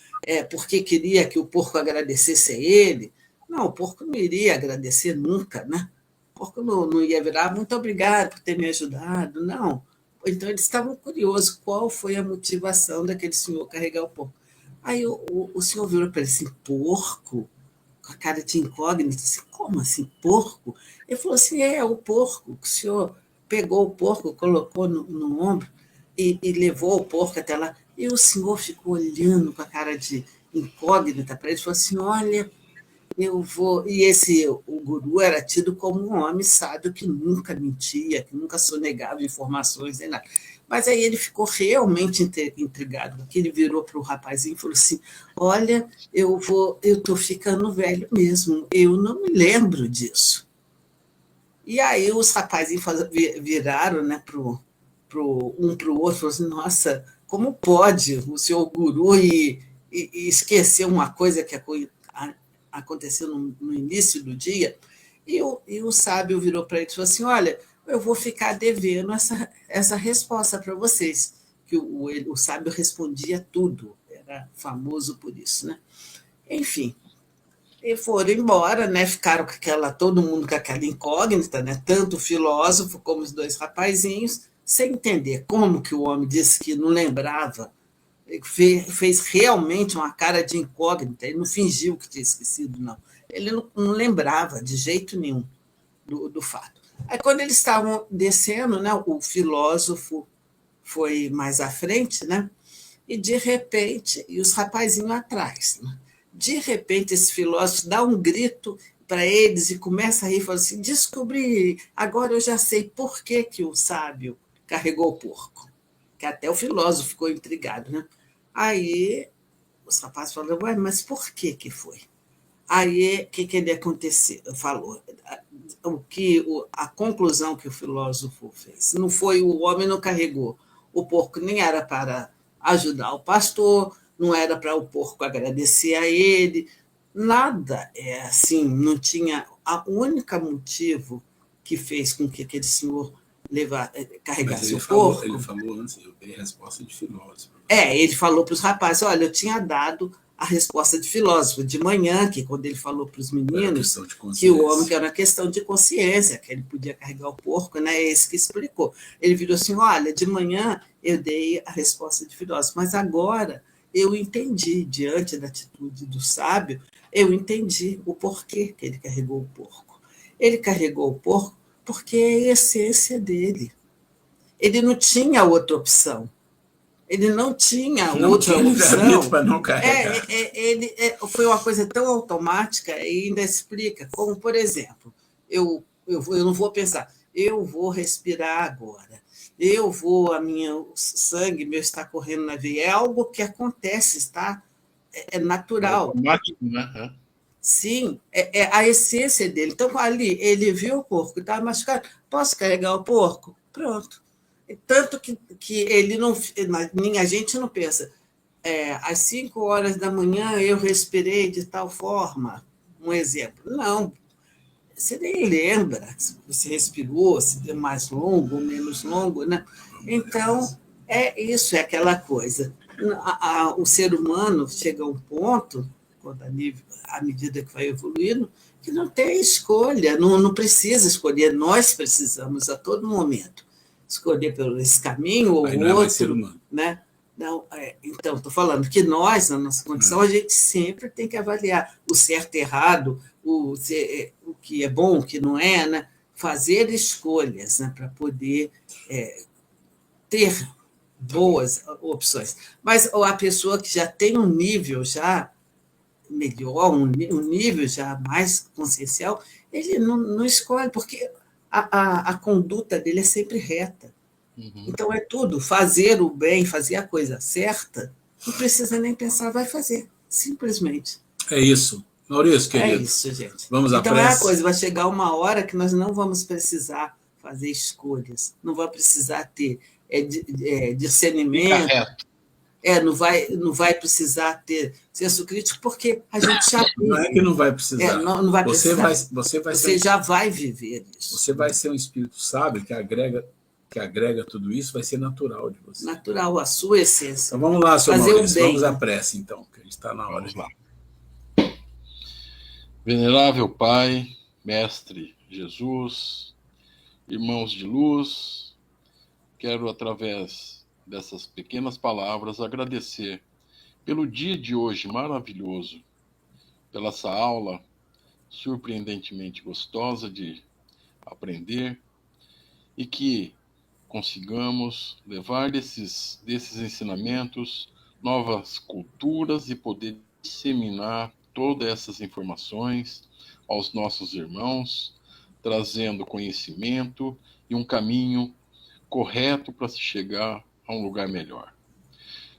porque queria que o porco agradecesse a ele. Não, o porco não iria agradecer nunca, né? O porco não ia virar: muito obrigado por ter me ajudado, não. Então, eles estavam curiosos qual foi a motivação daquele senhor carregar o porco. Aí o senhor virou para ele assim: porco? Com a cara de incógnito, assim: como assim, porco? Ele falou assim: o porco, que o senhor pegou o porco, colocou no ombro e levou o porco até lá. E o senhor ficou olhando com a cara de incógnita para ele e falou assim: olha, eu vou. E o guru era tido como um homem sábio que nunca mentia, que nunca sonegava informações nem nada. Mas aí ele ficou realmente intrigado, porque ele virou para o rapazinho e falou assim: olha, eu estou ficando velho mesmo, eu não me lembro disso. E aí os rapazinhos viraram, né, um para o outro, falaram assim: nossa, como pode o senhor guru e esquecer uma coisa que aconteceu no início do dia? E o sábio virou para ele e falou assim: olha, eu vou ficar devendo essa resposta para vocês. Que o sábio respondia tudo, era famoso por isso, né? Enfim, e foram embora, né? Ficaram todo mundo com aquela incógnita, né? Tanto o filósofo como os dois rapazinhos, sem entender como que o homem disse que não lembrava, fez realmente uma cara de incógnita, ele não fingiu que tinha esquecido, não. Ele não lembrava de jeito nenhum do fato. Aí, quando eles estavam descendo, né, o filósofo foi mais à frente, né, e de repente, e os rapazinhos atrás, né, de repente esse filósofo dá um grito para eles e começa a rir, fala assim: descobri, agora eu já sei por que o sábio carregou o porco. Que até o filósofo ficou intrigado, né? Aí os rapazes falaram: ué, mas por que foi? Aí, o que ele falou? A conclusão que o filósofo fez. Não foi o homem não carregou o porco, nem era para ajudar o pastor, não era para o porco agradecer a ele, nada é assim, não tinha. O único motivo que fez com que aquele senhor carregasse o porco. Ele falou antes, eu dei a resposta de filósofo. Ele falou para os rapazes: olha, eu tinha dado a resposta de filósofo de manhã, que quando ele falou para os meninos que o homem que era uma questão de consciência, que ele podia carregar o porco, né? É esse que explicou. Ele virou assim: olha, de manhã eu dei a resposta de filósofo, mas agora eu entendi, diante da atitude do sábio, eu entendi o porquê que ele carregou o porco. Ele carregou o porco porque é a essência dele. Ele não tinha outra opção. Ele não tinha outra opção. Para não carregar. Foi uma coisa tão automática e ainda explica, como, por exemplo, eu não vou pensar, eu vou respirar agora, o sangue meu está correndo na veia, é algo que acontece, está? É natural. Automático, né? Sim, é a essência dele. Então, ali, ele viu o porco, estava machucado, posso carregar o porco? Pronto. Tanto que ele não, a gente não pensa, às 5 horas da manhã eu respirei de tal forma, um exemplo. Não, você nem lembra se você respirou, se é mais longo ou menos longo, né? Então, é isso, é aquela coisa. O ser humano chega a um ponto, à medida que vai evoluindo, que não tem escolha, não precisa escolher, nós precisamos a todo momento escolher por esse caminho ou outro, né? Não, então, estou falando que nós, na nossa condição, a gente sempre tem que avaliar o certo e errado, o que é bom, o que não é, né? Fazer escolhas, né? Para poder ter boas opções. Mas a pessoa que já tem um nível já melhor, um nível já mais consciencial, ele não escolhe, porque a conduta dele é sempre reta. Uhum. Então, é tudo, fazer o bem, fazer a coisa certa, não precisa nem pensar, vai fazer, simplesmente. É isso. Maurício, querido. É isso, gente. Vamos à então, pressa. É a coisa, vai chegar uma hora que nós não vamos precisar fazer escolhas, não vai precisar ter discernimento, não vai precisar ter senso crítico, porque a gente já vive. Não é que não vai precisar. Não vai precisar. Você já vai viver isso. Você vai ser um espírito sábio que agrega tudo isso, vai ser natural de você. Natural, a sua essência. Então vamos lá, seu Maurício, vamos à pressa, então, que a gente está na hora. Vamos lá. Venerável Pai, Mestre Jesus, irmãos de luz, quero, através dessas pequenas palavras, agradecer pelo dia de hoje maravilhoso, pela essa aula surpreendentemente gostosa de aprender, e que consigamos levar desses ensinamentos novas culturas e poder disseminar todas essas informações aos nossos irmãos, trazendo conhecimento e um caminho correto para se chegar a um lugar melhor.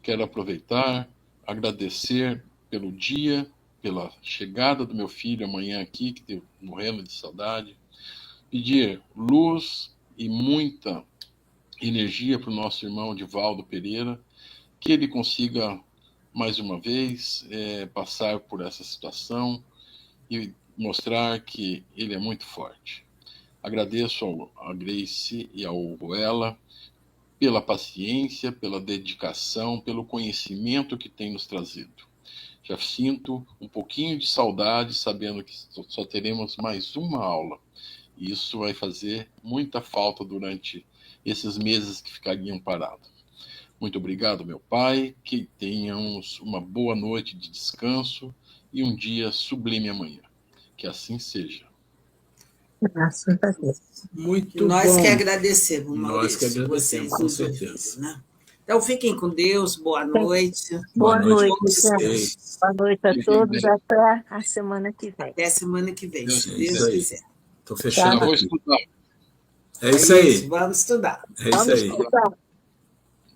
Quero aproveitar, agradecer pelo dia, pela chegada do meu filho amanhã aqui, que estou morrendo de saudade, pedir luz e muita energia para o nosso irmão Divaldo Pereira, que ele consiga, mais uma vez, passar por essa situação e mostrar que ele é muito forte. Agradeço a Grace e ao Ruela pela paciência, pela dedicação, pelo conhecimento que tem nos trazido. Já sinto um pouquinho de saudade, sabendo que só teremos mais uma aula. E isso vai fazer muita falta durante esses meses que ficariam parados. Muito obrigado, meu Pai, que tenhamos uma boa noite de descanso e um dia sublime amanhã. Que assim seja. Graças a Deus. Muito Nós bom. que agradecemos, Maurício, Nós que agradecemos, vocês com nos certeza. ouviram, né? Então, fiquem com Deus, boa noite. Boa noite, Bom descanso. gente. Boa noite a todos. Até a semana que vem. Até semana que vem, se É Deus isso aí. quiser. Estou fechando Vou aqui. estudar. É isso aí. Vamos estudar. É isso Vamos aí. estudar.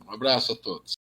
Um abraço a todos.